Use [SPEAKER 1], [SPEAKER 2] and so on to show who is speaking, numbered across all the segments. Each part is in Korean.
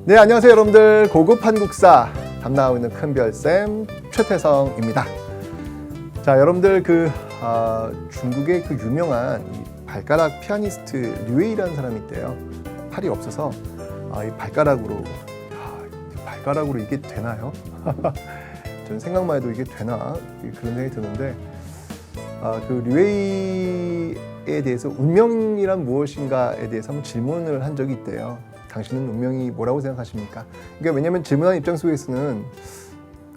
[SPEAKER 1] 네, 안녕하세요 여러분들. 고급 한국사 담당하고 있는 큰별쌤 최태성입니다. 자, 여러분들 중국의 그 유명한 이 발가락 피아니스트 류웨이라는 사람이 있대요. 팔이 없어서 이 발가락으로 이게 되나요? 저는 생각만 해도 이게 되나 그런 생각이 드는데 그 류웨이에 대해서 운명이란 무엇인가에 대해서 한번 질문을 한 적이 있대요. 당신은 운명이 뭐라고 생각하십니까? 그러니까 왜냐하면 질문하는 입장 속에서는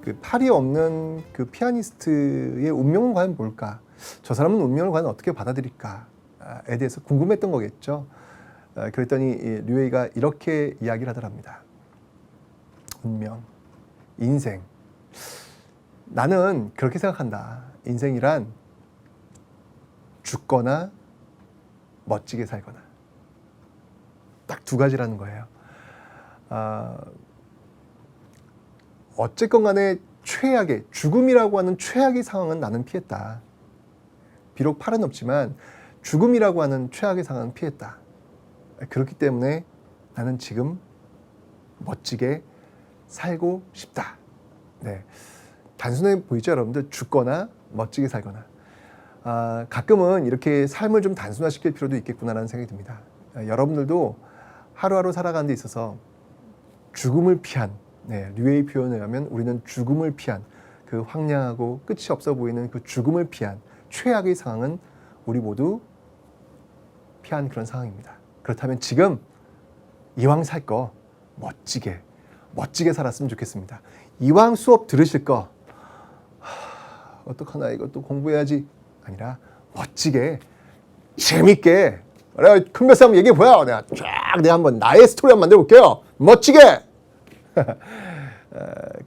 [SPEAKER 1] 그 팔이 없는 그 피아니스트의 운명은 과연 뭘까? 저 사람은 운명을 과연 어떻게 받아들일까에 대해서 궁금했던 거겠죠. 그랬더니 류웨이가 이렇게 이야기를 하더랍니다. 운명, 인생. 나는 그렇게 생각한다. 인생이란 죽거나 멋지게 살거나. 딱 두 가지라는 거예요. 어쨌건 간에 최악의, 죽음이라고 하는 최악의 상황은 나는 피했다. 비록 팔은 없지만 죽음이라고 하는 최악의 상황은 피했다. 그렇기 때문에 나는 지금 멋지게 살고 싶다. 네. 단순해 보이죠, 여러분들? 죽거나 멋지게 살거나. 가끔은 이렇게 삶을 좀 단순화시킬 필요도 있겠구나라는 생각이 듭니다. 여러분들도 하루하루 살아가는 데 있어서 죽음을 피한, 류웨이 표현에 의하면 우리는 죽음을 피한 그 황량하고 끝이 없어 보이는 그 죽음을 피한 최악의 상황은 우리 모두 피한 그런 상황입니다. 그렇다면 지금 이왕 살 거 멋지게 살았으면 좋겠습니다. 이왕 수업 들으실 거 어떡하나 이것도 공부해야지 아니라 멋지게 재밌게 그래, 큰별쌤 한번 얘기해 보여. 내가 한번 나의 스토리 한번 만들어 볼게요. 멋지게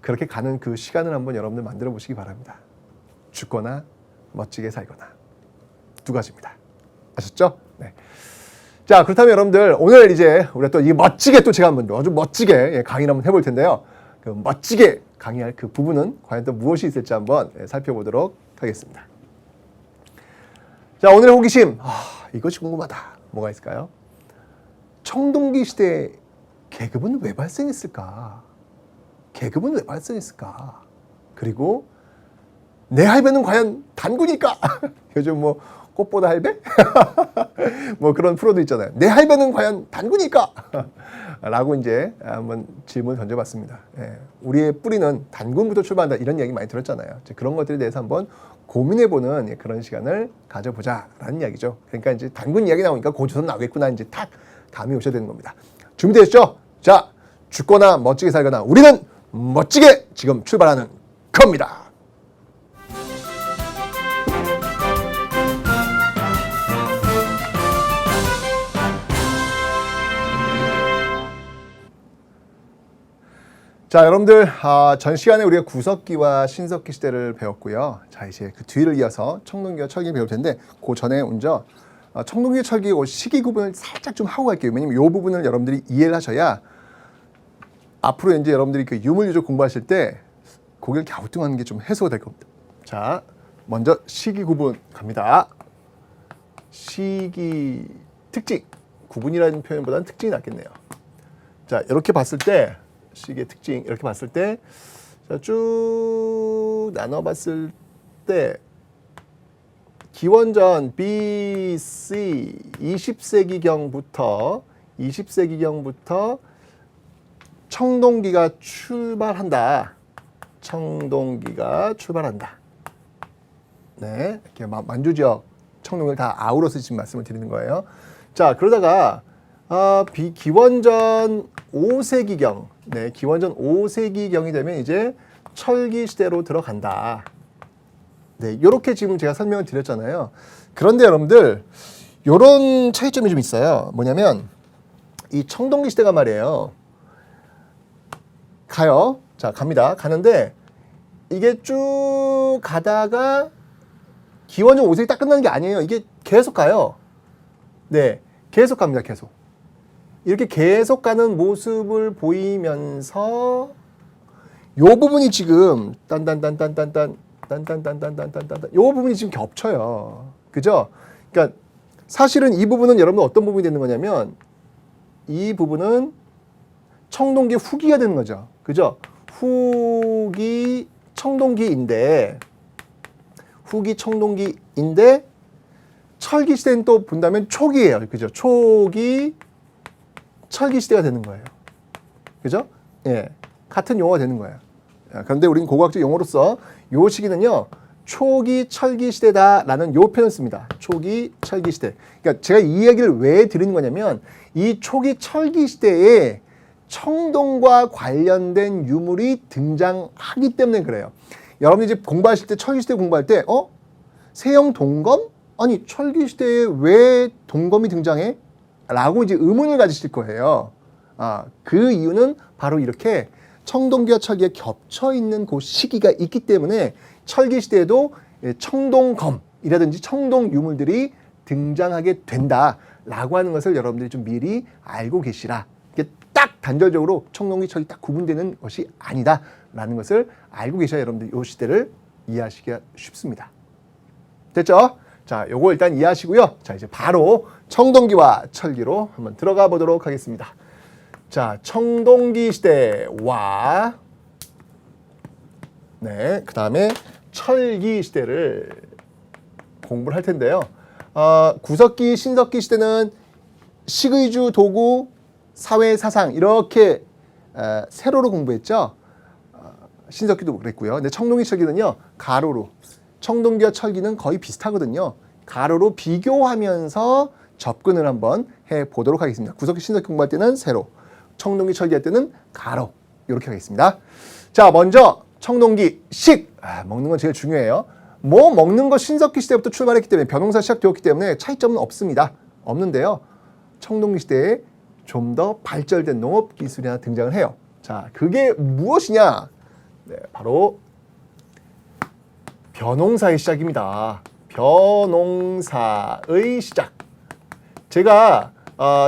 [SPEAKER 1] 그렇게 가는 그 시간을 한번 여러분들 만들어 보시기 바랍니다. 죽거나 멋지게 살거나 두 가지입니다. 아셨죠? 네. 자, 그렇다면 여러분들 오늘 이제 우리가 또 이 멋지게 또 제가 한번 아주 멋지게 강의를 한번 해볼 텐데요. 그 멋지게 강의할 그 부분은 과연 또 무엇이 있을지 한번 살펴보도록 하겠습니다. 자, 오늘의 호기심. 이것이 궁금하다. 뭐가 있을까요? 청동기 시대에 계급은 왜 발생했을까? 그리고 내 할배는 과연 단군일까? 요즘 뭐 꽃보다 할배? 뭐 그런 프로도 있잖아요. 내 할배는 과연 단군일까? 라고 이제 한번 질문을 던져봤습니다. 우리의 뿌리는 단군부터 출발한다 이런 이야기 많이 들었잖아요. 그런 것들에 대해서 한번 고민해보는 그런 시간을 가져보자라는 이야기죠. 그러니까 이제 단군 이야기 나오니까 고조선 나오겠구나 이제 탁 감이 오셔야 되는 겁니다. 준비되셨죠? 자, 죽거나 멋지게 살거나 우리는 멋지게 지금 출발하는 겁니다. 자, 여러분들 전 시간에 우리가 구석기와 신석기 시대를 배웠고요. 자, 이제 그 뒤를 이어서 청동기와 철기 배울 텐데 그 전에 먼저 청동기, 철기 시기 구분을 살짝 좀 하고 갈게요. 왜냐면 이 부분을 여러분들이 이해를 하셔야 앞으로 이제 여러분들이 그 유물유적 공부하실 때 고개를 갸우뚱하는 게 좀 해소가 될 겁니다. 자, 먼저 시기 구분 갑니다. 시기 특징, 구분이라는 표현보다는 특징이 낫겠네요. 자, 이렇게 봤을 때 시기의 특징 이렇게 봤을 때 쭉 나눠봤을 때 기원전 BC 20세기경부터 청동기가 출발한다. 네, 이렇게 만주지역 청동기를 다 아우러서 지금 말씀을 드리는 거예요. 자, 그러다가 기원전 5세기경, 기원전 5세기경이 되면 이제 철기 시대로 들어간다. 네, 이렇게 지금 제가 설명을 드렸잖아요. 그런데 여러분들, 이런 차이점이 좀 있어요. 뭐냐면, 이 청동기 시대가 말이에요. 가요. 자, 갑니다. 가는데, 이게 쭉 가다가 기원전 5세기 딱 끝나는 게 아니에요. 이게 계속 가요. 네, 계속 갑니다. 계속. 이렇게 계속 가는 모습을 보이면서 요 부분이 지금 딴딴딴딴딴딴 요 부분이 지금 겹쳐요. 그죠? 그러니까 사실은 이 부분은 여러분 어떤 부분이 되는 거냐면 이 부분은 청동기 후기가 되는 거죠. 그죠? 후기 청동기인데 철기 시대는 또 본다면 초기예요. 그죠? 초기 철기 시대가 되는 거예요. 그죠? 예. 같은 용어가 되는 거예요. 그런데 우리는 고고학적 용어로서 요 시기는요. 초기 철기 시대다라는 요 표현을 씁니다. 초기 철기 시대. 그러니까 제가 이 이야기를 왜 드리는 거냐면 이 초기 철기 시대에 청동과 관련된 유물이 등장하기 때문에 그래요. 여러분이 이제 공부하실 때 철기 시대 공부할 때 세형 동검? 아니 철기 시대에 왜 동검이 등장해? 라고 이제 의문을 가지실 거예요. 그 이유는 바로 이렇게 청동기와 철기가 겹쳐 있는 그 시기가 있기 때문에 철기 시대에도 청동검이라든지 청동 유물들이 등장하게 된다라고 하는 것을 여러분들이 좀 미리 알고 계시라. 이게 딱 단절적으로 청동기 철기 딱 구분되는 것이 아니다라는 것을 알고 계셔야 여러분들이 이 시대를 이해하시기가 쉽습니다. 됐죠? 자, 요거 일단 이해하시고요. 자, 이제 바로 청동기와 철기로 한번 들어가 보도록 하겠습니다. 자, 청동기 시대와 그 다음에 철기 시대를 공부를 할 텐데요. 구석기, 신석기 시대는 식의주, 도구, 사회, 사상 이렇게 세로로 공부했죠. 신석기도 그랬고요. 근데 청동기, 철기는요. 가로로. 청동기와 철기는 거의 비슷하거든요. 가로로 비교하면서 접근을 한번 해보도록 하겠습니다. 구석기, 신석기 공부할 때는 세로, 청동기, 철기 할 때는 가로 이렇게 하겠습니다. 자, 먼저 청동기, 식! 먹는 건 제일 중요해요. 먹는 거 신석기 시대부터 출발했기 때문에 변홍사 시작되었기 때문에 차이점은 없습니다. 없는데요. 청동기 시대에 좀 더 발전된 농업 기술이 하나 등장을 해요. 자, 그게 무엇이냐? 바로 벼농사의 시작입니다. 벼농사의 시작. 제가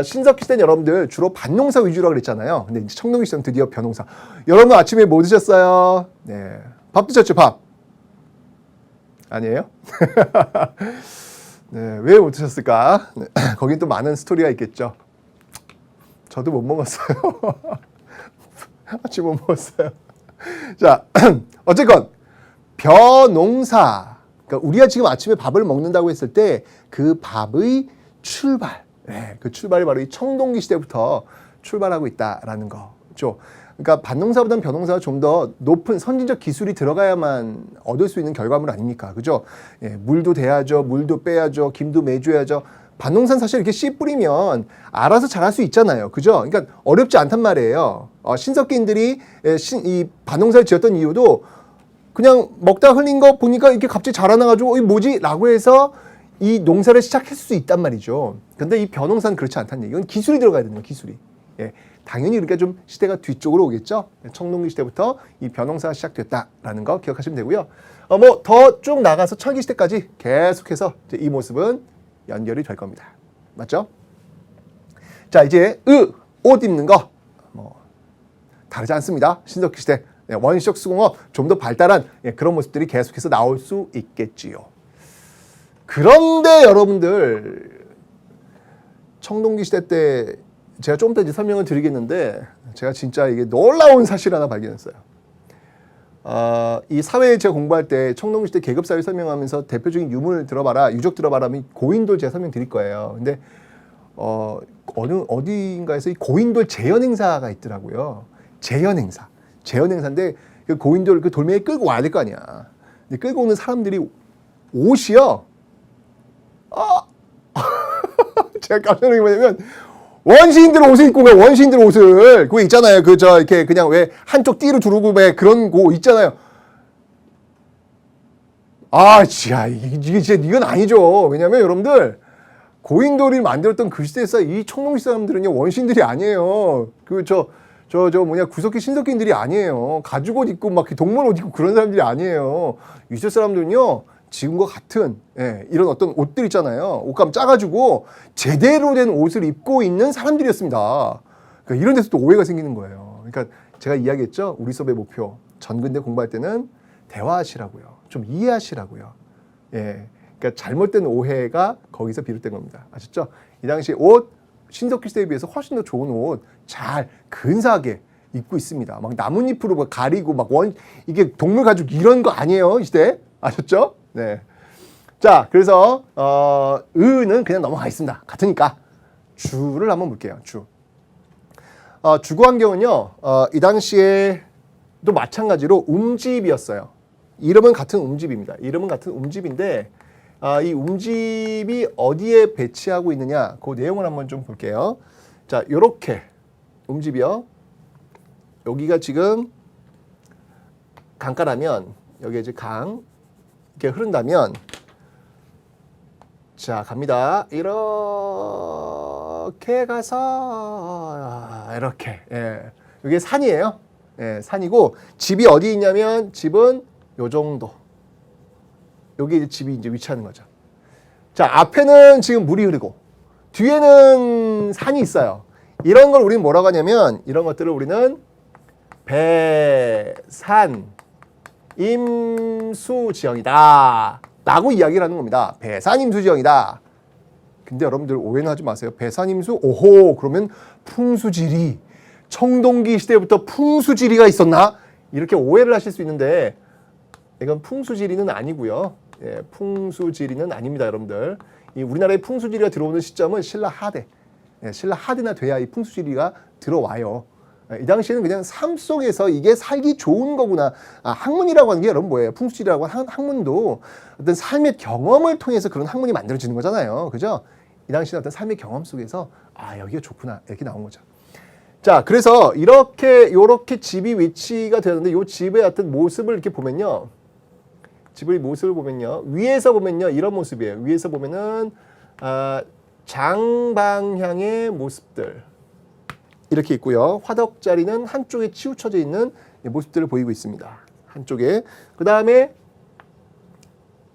[SPEAKER 1] 신석기 시대는 여러분들 주로 밭농사 위주로 그랬잖아요. 근데 이제 청동기 시대는 드디어 벼농사. 여러분 아침에 뭐 드셨어요? 네, 밥 드셨죠? 밥? 아니에요? 네, 왜 못 드셨을까? 네, 거긴 또 많은 스토리가 있겠죠. 저도 못 먹었어요. 아침 못 먹었어요. 자, 어쨌건 벼농사. 그러니까 우리가 지금 아침에 밥을 먹는다고 했을 때 그 밥의 출발. 그 출발이 바로 이 청동기 시대부터 출발하고 있다라는 거죠. 그러니까 밭농사보다는 벼농사가 좀 더 높은 선진적 기술이 들어가야만 얻을 수 있는 결과물 아닙니까? 그죠? 물도 대야죠, 물도 빼야죠, 김도 매줘야죠. 밭농사는 사실 이렇게 씨 뿌리면 알아서 자랄 수 있잖아요. 그죠? 그러니까 어렵지 않단 말이에요. 신석기인들이 이 밭농사를 지었던 이유도 그냥 먹다 흘린 거 보니까 이렇게 갑자기 자라나가지고 이게 뭐지? 라고 해서 이 농사를 시작할 수 있단 말이죠. 근데 이 벼농사는 그렇지 않다는 얘기. 이건 기술이 들어가야 되는 거예요. 기술이. 당연히 그러니까 좀 시대가 뒤쪽으로 오겠죠. 청동기 시대부터 이 벼농사가 시작됐다라는 거 기억하시면 되고요. 뭐 더 쭉 나가서 철기 시대까지 계속해서 이 모습은 연결이 될 겁니다. 맞죠? 자, 이제 옷 입는 거 뭐 다르지 않습니다. 신석기 시대 원시적 수공업 좀 더 발달한 그런 모습들이 계속해서 나올 수 있겠지요. 그런데 여러분들 청동기 시대 때 제가 좀 더 이제 설명을 드리겠는데 제가 진짜 이게 놀라운 사실 하나 발견했어요. 이 사회 제가 공부할 때 청동기 시대 계급사회 설명하면서 대표적인 유물 들어봐라, 유적 들어봐라 하면 고인돌 제가 설명드릴 거예요. 근데 어디인가에서 이 고인돌 재현 행사가 있더라고요. 재현 행사인데 그 고인돌 그 돌멩이 끌고 와야 될 거 아니야. 근데 끌고 오는 사람들이 옷이요. 제가 깜짝 놀란 게 뭐냐면 원시인들 옷을 입고 가. 원시인들 옷을 그거 있잖아요. 이렇게 그냥 왜 한쪽 띠로 두르고 왜 그런 거 있잖아요. 이게 진짜 이건 아니죠. 왜냐면 여러분들 고인돌이 만들었던 그 시대에서 이 청동기 사람들은요 원시인들이 아니에요. 구석기 신석기인들이 아니에요. 가죽 옷 입고 막 동물 옷 입고 그런 사람들이 아니에요. 이 시대 사람들은요 지금과 같은 이런 어떤 옷들 있잖아요. 옷감 짜가지고 제대로 된 옷을 입고 있는 사람들이었습니다. 그러니까 이런 데서 또 오해가 생기는 거예요. 그러니까 제가 이야기했죠. 우리 수업의 목표 전근대 공부할 때는 대화하시라고요. 좀 이해하시라고요. 그러니까 잘못된 오해가 거기서 비롯된 겁니다. 아셨죠? 이 당시 옷 신석기 시대에 비해서 훨씬 더 좋은 옷 잘 근사하게 입고 있습니다. 막 나뭇잎으로 막 가리고 막 이게 동물 가죽 이런 거 아니에요, 이 시대. 아셨죠? 네. 자, 그래서 의는 그냥 넘어가겠습니다. 같으니까 주를 한번 볼게요. 주. 주거 환경은요, 이 당시에 또 마찬가지로 움집이었어요. 이름은 같은 움집입니다. 이름은 같은 움집인데 이 움집이 어디에 배치하고 있느냐, 그 내용을 한번 좀 볼게요. 자, 요렇게 움집이요. 여기가 지금 강가라면 여기 이제 강 이렇게 흐른다면, 자 갑니다. 이렇게 가서 이렇게, 예. 이게 산이에요. 예, 산이고 집이 어디 있냐면 집은 요 정도. 여기 이제 집이 이제 위치하는 거죠. 자, 앞에는 지금 물이 흐르고 뒤에는 산이 있어요. 이런 걸 우리는 뭐라고 하냐면, 이런 것들을 우리는 배산 임수지형이다 라고 이야기를 하는 겁니다. 배산임수지형이다. 근데 여러분들 오해는 하지 마세요. 배산임수, 오호, 그러면 풍수지리, 청동기 시대부터 풍수지리가 있었나? 이렇게 오해를 하실 수 있는데 이건 풍수지리는 아니고요. 예, 풍수지리는 아닙니다, 여러분들. 이 우리나라에 풍수지리가 들어오는 시점은 신라 하대. 예, 신라 하대나 돼야 이 풍수지리가 들어와요. 이 당시에는 그냥 삶 속에서 이게 살기 좋은 거구나. 학문이라고 하는 게 여러분 뭐예요? 풍수지리라고 하는 학문도 어떤 삶의 경험을 통해서 그런 학문이 만들어지는 거잖아요. 그죠? 이 당시에는 어떤 삶의 경험 속에서 여기가 좋구나. 이렇게 나온 거죠. 자, 그래서 요렇게 집이 위치가 되었는데 요 집의 어떤 모습을 이렇게 보면요. 집의 모습을 보면요. 위에서 보면요. 이런 모습이에요. 위에서 보면은 장방향의 모습들. 이렇게 있고요. 화덕자리는 한쪽에 치우쳐져 있는 모습들을 보이고 있습니다. 한쪽에. 그 다음에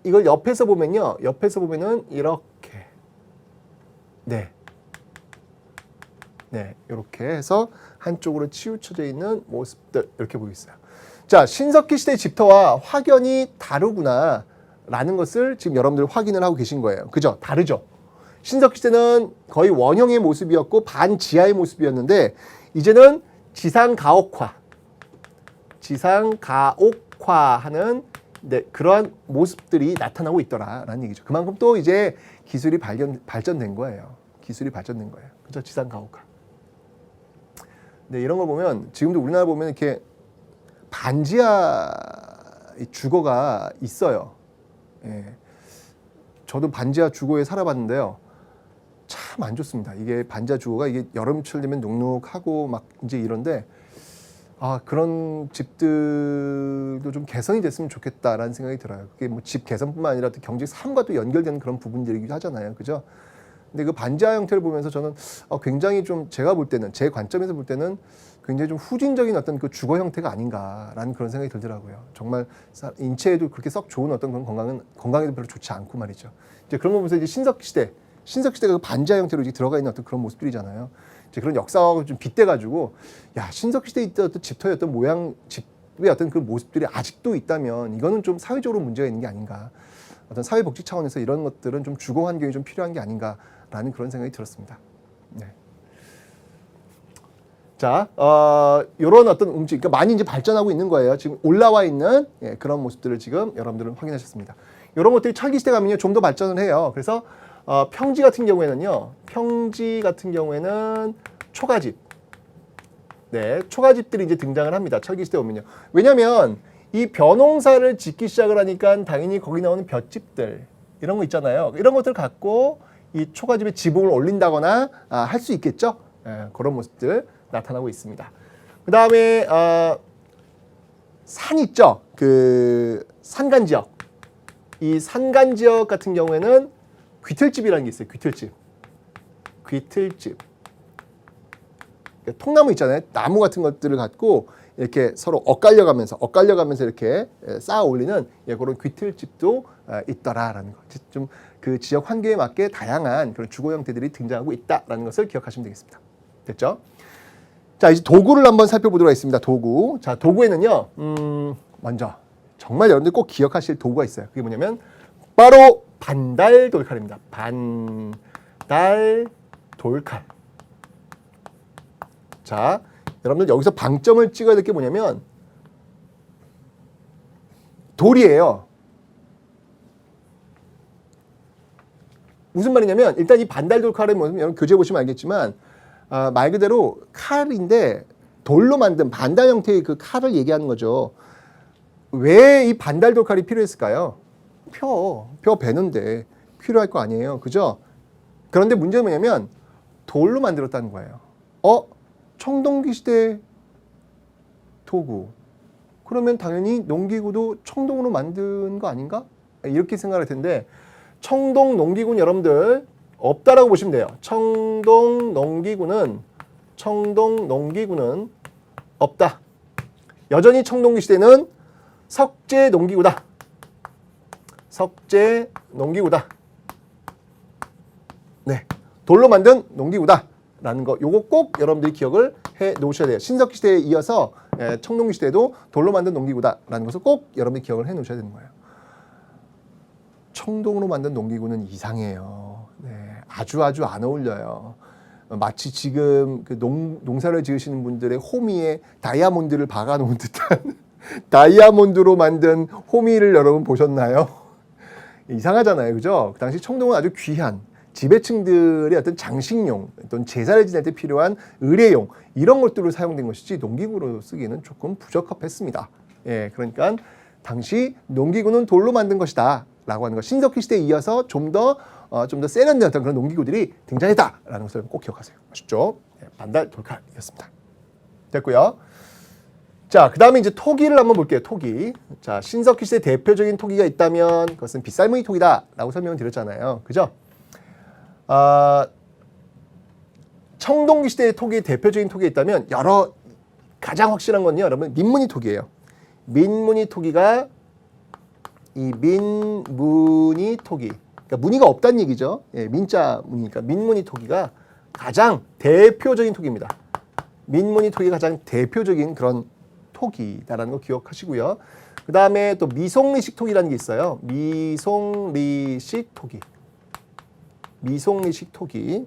[SPEAKER 1] 이걸 옆에서 보면요. 옆에서 보면은 이렇게. 네. 네. 이렇게 해서 한쪽으로 치우쳐져 있는 모습들. 이렇게 보이고 있어요. 자, 신석기 시대 집터와 확연히 다르구나 라는 것을 지금 여러분들 확인을 하고 계신 거예요. 그죠? 다르죠? 신석기 시대는 거의 원형의 모습이었고 반지하의 모습이었는데 이제는 지상가옥화하는 그러한 모습들이 나타나고 있더라라는 얘기죠. 그만큼 또 이제 기술이 발전된 거예요. 기술이 발전된 거예요. 그죠? 지상가옥화. 네, 이런 걸 보면 지금도 우리나라 보면 이렇게 반지하 주거가 있어요. 예. 저도 반지하 주거에 살아봤는데요. 참 안 좋습니다. 이게 반지하 주거가 이게 여름철 되면 눅눅하고 막 이제 이런데 그런 집들도 좀 개선이 됐으면 좋겠다라는 생각이 들어요. 그게 뭐 집 개선뿐만 아니라 또 경제 삶과 또 연결되는 그런 부분들이기도 하잖아요. 그죠? 근데 그 반지하 형태를 보면서 저는 굉장히 좀 제가 볼 때는 제 관점에서 볼 때는 굉장히 좀 후진적인 어떤 그 주거 형태가 아닌가라는 그런 생각이 들더라고요. 정말 인체에도 그렇게 썩 좋은 어떤 그런 건강에도 별로 좋지 않고 말이죠. 이제 그런 거 보면서 이제 신석기 시대가 그 반지하 형태로 이제 들어가 있는 어떤 그런 모습들이잖아요. 이제 그런 역사하고 좀 빗대가지고 신석기 시대에 있던 어떤 집터의 어떤 모양, 집의 어떤 그런 모습들이 아직도 있다면 이거는 좀 사회적으로 문제가 있는 게 아닌가. 어떤 사회복지 차원에서 이런 것들은 좀 주거 환경이 좀 필요한 게 아닌가라는 그런 생각이 들었습니다. 네. 자, 요런 어떤 움직, 그러니까 많이 이제 발전하고 있는 거예요. 지금 올라와 있는 그런 모습들을 지금 여러분들은 확인하셨습니다. 이런 것들이 철기 시대 가면요 좀 더 발전을 해요. 그래서 평지 같은 경우에는요, 초가집, 네, 초가집들이 이제 등장을 합니다. 철기 시대 오면요. 왜냐하면 이 벼농사를 짓기 시작을 하니까 당연히 거기 나오는 볏집들 이런 거 있잖아요. 이런 것들 갖고 이 초가집에 지붕을 올린다거나 할 수 있겠죠. 그런 모습들 나타나고 있습니다. 그 다음에 산 있죠. 그 산간 지역. 이 산간 지역 같은 경우에는 귀틀집이라는 게 있어요. 귀틀집. 통나무 있잖아요. 나무 같은 것들을 갖고 이렇게 서로 엇갈려가면서 이렇게 쌓아 올리는 그런 귀틀집도 있더라라는 거. 좀 그 지역 환경에 맞게 다양한 그런 주거 형태들이 등장하고 있다라는 것을 기억하시면 되겠습니다. 됐죠? 자, 이제 도구를 한번 살펴보도록 하겠습니다. 도구. 자, 도구에는요, 먼저 정말 여러분들 꼭 기억하실 도구가 있어요. 그게 뭐냐면 바로 반달 돌칼입니다. 반달 돌칼. 자, 여러분들 여기서 방점을 찍어야 될 게 뭐냐면 돌이에요. 무슨 말이냐면 일단 이 반달돌 칼은 뭐냐면 여러분 교재 보시면 알겠지만 말 그대로 칼인데 돌로 만든 반달 형태의 그 칼을 얘기하는 거죠. 왜 이 반달돌 칼이 필요했을까요? 벼 베는데 필요할 거 아니에요. 그죠? 그런데 문제는 뭐냐면 돌로 만들었다는 거예요. 청동기 시대 도구. 그러면 당연히 농기구도 청동으로 만든 거 아닌가? 이렇게 생각할 텐데 청동 농기구는 여러분들 없다라고 보시면 돼요. 청동 농기구는 없다. 여전히 청동기 시대는 석재 농기구다. 석재 농기구다. 네, 돌로 만든 농기구다. 라는 거 요거 꼭 여러분들이 기억을 해 놓으셔야 돼요. 신석기 시대에 이어서 청동기 시대에도 돌로 만든 농기구다라는 것을 꼭 여러분들이 기억을 해 놓으셔야 되는 거예요. 청동으로 만든 농기구는 이상해요. 네, 아주 안 어울려요. 마치 지금 그 농사를 지으시는 분들의 호미에 다이아몬드를 박아놓은 듯한 다이아몬드로 만든 호미를 여러분 보셨나요? 이상하잖아요, 그죠? 그 당시 청동은 아주 귀한 지배층들의 어떤 장식용, 어떤 제사를 지낼 때 필요한 의례용 이런 것들로 사용된 것이지 농기구로 쓰기에는 조금 부적합했습니다. 예, 그러니까 당시 농기구는 돌로 만든 것이다 라고 하는 것. 신석기 시대에 이어서 좀 더 세련된 어떤 그런 농기구들이 등장했다라는 것을 꼭 기억하세요. 아시죠? 예, 반달 돌칼이었습니다. 됐고요. 자, 그 다음에 이제 토기를 한번 볼게요. 토기. 자, 신석기 시대 대표적인 토기가 있다면 그것은 빗살무늬 토기다라고 설명을 드렸잖아요. 그죠? 청동기 시대의 토기, 대표적인 토기가 있다면 가장 확실한 건요, 여러분, 민무늬 토기예요. 민무늬 토기가 이 민무늬 토기, 그러니까 무늬가 없다는 얘기죠. 예, 민자 무늬니까 민무늬 토기가 가장 대표적인 토기입니다. 민무늬 토기가 가장 대표적인 그런 토기다라는 거 기억하시고요. 그 다음에 또 미송리식 토기라는 게 있어요. 미송리식 토기. 미송리식 토기.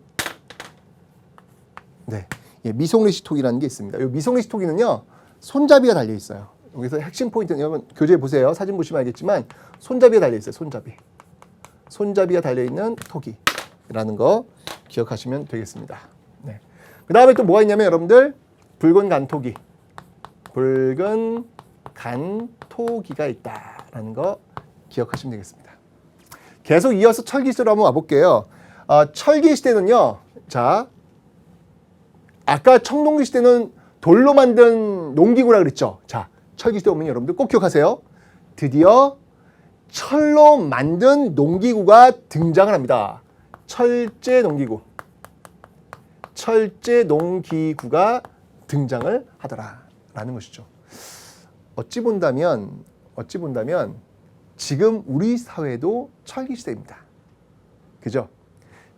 [SPEAKER 1] 네, 예, 미송리식 토기라는 게 있습니다. 이 미송리식 토기는요, 손잡이가 달려 있어요. 여기서 핵심 포인트는 여러분 교재 보세요. 사진 보시면 알겠지만 손잡이가 달려 있어요. 손잡이가 달려 있는 토기라는 거 기억하시면 되겠습니다. 네. 그 다음에 또 뭐가 있냐면 여러분들 붉은 간토기, 붉은 간토기가 있다라는 거 기억하시면 되겠습니다. 계속 이어서 철기 시대로 한번 와볼게요. 철기 시대는요, 자, 아까 청동기 시대는 돌로 만든 농기구라 그랬죠. 자, 철기 시대 오면 여러분들 꼭 기억하세요. 드디어 철로 만든 농기구가 등장을 합니다. 철제 농기구. 철제 농기구가 등장을 하더라라는 것이죠. 어찌 본다면 지금 우리 사회도 철기 시대입니다. 그죠?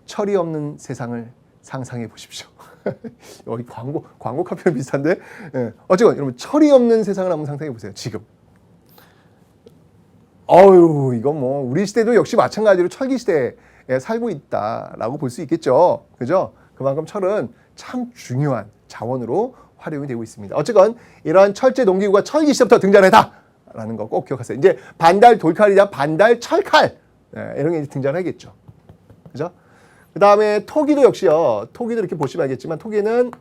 [SPEAKER 1] 철이 없는 세상을 상상해 보십시오. 여기 광고 카피랑 비슷한데, 예. 어쨌건 여러분 철이 없는 세상을 한번 상상해 보세요. 지금. 이건 뭐 우리 시대도 역시 마찬가지로 철기 시대에 살고 있다라고 볼 수 있겠죠. 그죠? 그만큼 철은 참 중요한 자원으로 활용이 되고 있습니다. 어쨌건 이러한 철제 농기구가 철기 시대부터 등장했다라는 거 꼭 기억하세요. 이제 반달 돌칼이나 반달 철칼, 이런 게 등장하겠죠. 그죠? 그 다음에 토기도 역시요. 토기도 이렇게 보시면 알겠지만 토기는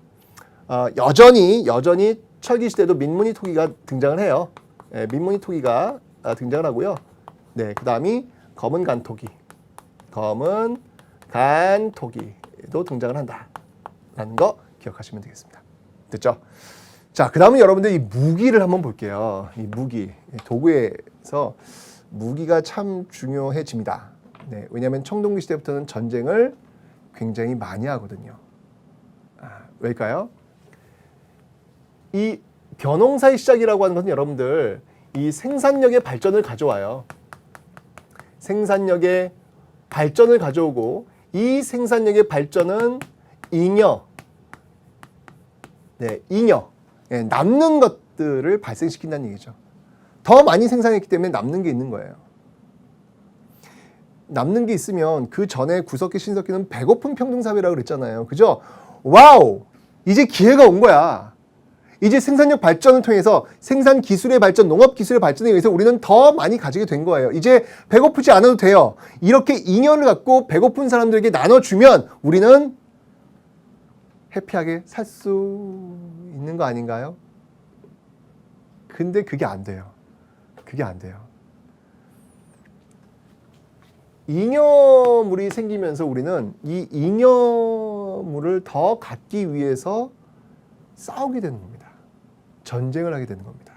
[SPEAKER 1] 여전히 철기 시대도 민무늬 토기가 등장을 해요. 민무늬 토기가 등장을 하고요. 네, 그 다음이 검은 간토기, 검은 간토기도 등장을 한다라는 거 기억하시면 되겠습니다. 됐죠? 자, 그 다음은 여러분들 이 무기를 한번 볼게요. 이 무기, 도구에서 무기가 참 중요해집니다. 네, 왜냐하면 청동기 시대부터는 전쟁을 굉장히 많이 하거든요. 왜일까요? 이 벼농사의 시작이라고 하는 것은 여러분들 이 생산력의 발전을 가져와요. 생산력의 발전을 가져오고 이 생산력의 발전은 잉여, 남는 것들을 발생시킨다는 얘기죠. 더 많이 생산했기 때문에 남는 게 있는 거예요. 남는 게 있으면 그 전에 구석기 신석기는 배고픈 평등사회라고 그랬잖아요. 그죠? 와우! 이제 기회가 온 거야. 이제 생산력 발전을 통해서 생산 기술의 발전, 농업 기술의 발전에 의해서 우리는 더 많이 가지게 된 거예요. 이제 배고프지 않아도 돼요. 이렇게 잉여를 갖고 배고픈 사람들에게 나눠주면 우리는 해피하게 살 수 있는 거 아닌가요? 근데 그게 안 돼요. 그게 안 돼요. 잉여물이 생기면서 우리는 이 잉여물을 더 갖기 위해서 싸우게 되는 겁니다. 전쟁을 하게 되는 겁니다.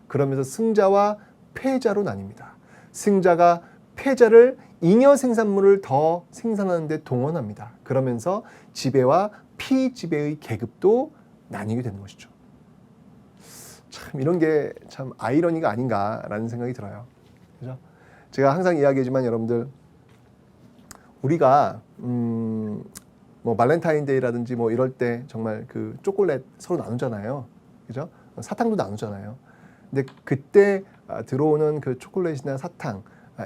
[SPEAKER 1] 그러면서 승자와 패자로 나뉩니다. 승자가 패자를 잉여 생산물을 더 생산하는 데 동원합니다. 그러면서 지배와 피지배의 계급도 나뉘게 되는 것이죠. 참 이런 게 참 아이러니가 아닌가라는 생각이 들어요. 그죠? 제가 항상 이야기하지만 여러분들 우리가 뭐 발렌타인데이라든지 뭐 이럴 때 정말 그 초콜릿 서로 나누잖아요. 그죠? 사탕도 나누잖아요. 근데 그때 들어오는 그 초콜릿이나 사탕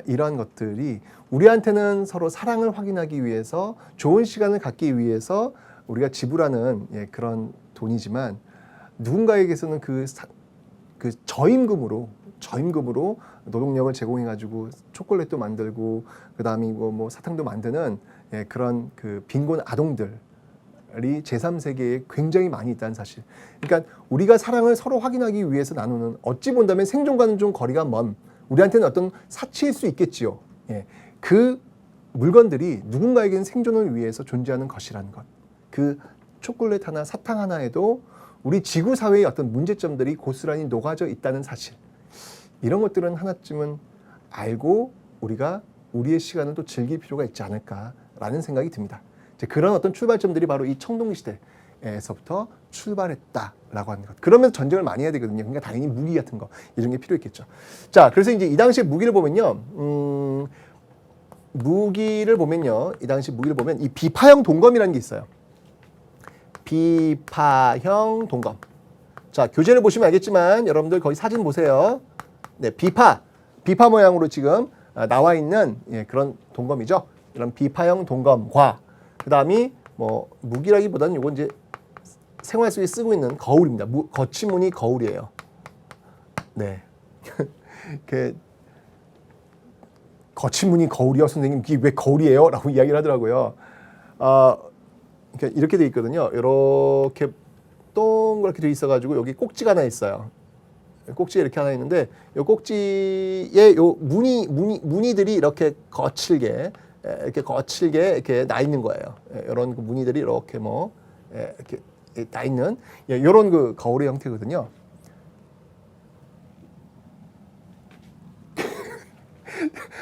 [SPEAKER 1] 이러한 것들이 우리한테는 서로 사랑을 확인하기 위해서 좋은 시간을 갖기 위해서 우리가 지불하는 그런 돈이지만 누군가에게서는 그 저임금으로 노동력을 제공해 가지고 초콜릿도 만들고 그다음에 뭐 사탕도 만드는 그런 그 빈곤 아동들이 제3세계에 굉장히 많이 있다는 사실. 그러니까 우리가 사랑을 서로 확인하기 위해서 나누는 어찌 본다면 생존과는 좀 거리가 먼 우리한테는 어떤 사치일 수 있겠지요. 그 물건들이 누군가에게는 생존을 위해서 존재하는 것이라는 것. 그 초콜릿 하나, 사탕 하나에도 우리 지구 사회의 어떤 문제점들이 고스란히 녹아져 있다는 사실. 이런 것들은 하나쯤은 알고 우리가 우리의 시간을 또 즐길 필요가 있지 않을까라는 생각이 듭니다. 이제 그런 어떤 출발점들이 바로 이 청동기 시대에서부터 출발했다라고 하는 것. 그러면서 전쟁을 많이 해야 되거든요. 그러니까 당연히 무기 같은 거 이런 게 필요했겠죠. 자, 그래서 이제 이 당시에 무기를 보면요, 이 당시 무기를 보면 이 비파형 동검이라는 게 있어요. 비파형 동검. 자, 교재를 보시면 알겠지만 여러분들 거기 사진 보세요. 네, 비파 모양으로 지금 나와 있는 그런 동검이죠. 이런 비파형 동검과 그다음이 뭐 무기라기보다는 이건 이제 생활 속에 쓰고 있는 거울입니다. 거친 무늬 거울이에요. 네. 그 거친 무늬 거울이요, 선생님. 이게 왜 거울이에요? 라고 이야기를 하더라고요. 그러니까 이렇게 돼 있거든요. 이렇게 동그랗게 돼 있어가지고 여기 꼭지가 하나 있어요. 꼭지가 이렇게 하나 있는데 이 꼭지에 요 무늬들이 이렇게 거칠게 이렇게 나 있는 거예요. 이런 그 무늬들이 이렇게 이렇게 나 있는 이런 그 거울의 형태거든요.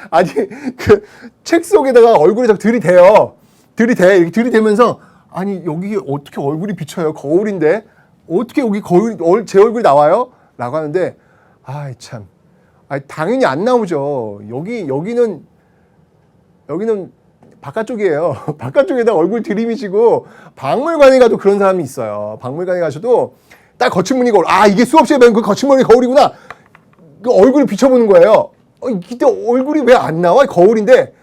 [SPEAKER 1] 아니 그 책 속에다가 얼굴이 자꾸 들이대 이렇게 들이대면서 아니 여기 어떻게 얼굴이 비쳐요? 거울인데 어떻게 여기 제 얼굴이 나와요? 라고 하는데 아이 참, 당연히 안 나오죠. 여기는 바깥쪽이에요. 바깥쪽에다 얼굴 들이미시고 박물관에 가도 그런 사람이 있어요. 박물관에 가셔도 딱 거친 무늬 거울. 이게 수업시에 배운 그 거친 무늬 거울이구나. 그 얼굴을 비춰보는 거예요. 이때 얼굴이 왜 안 나와? 거울인데.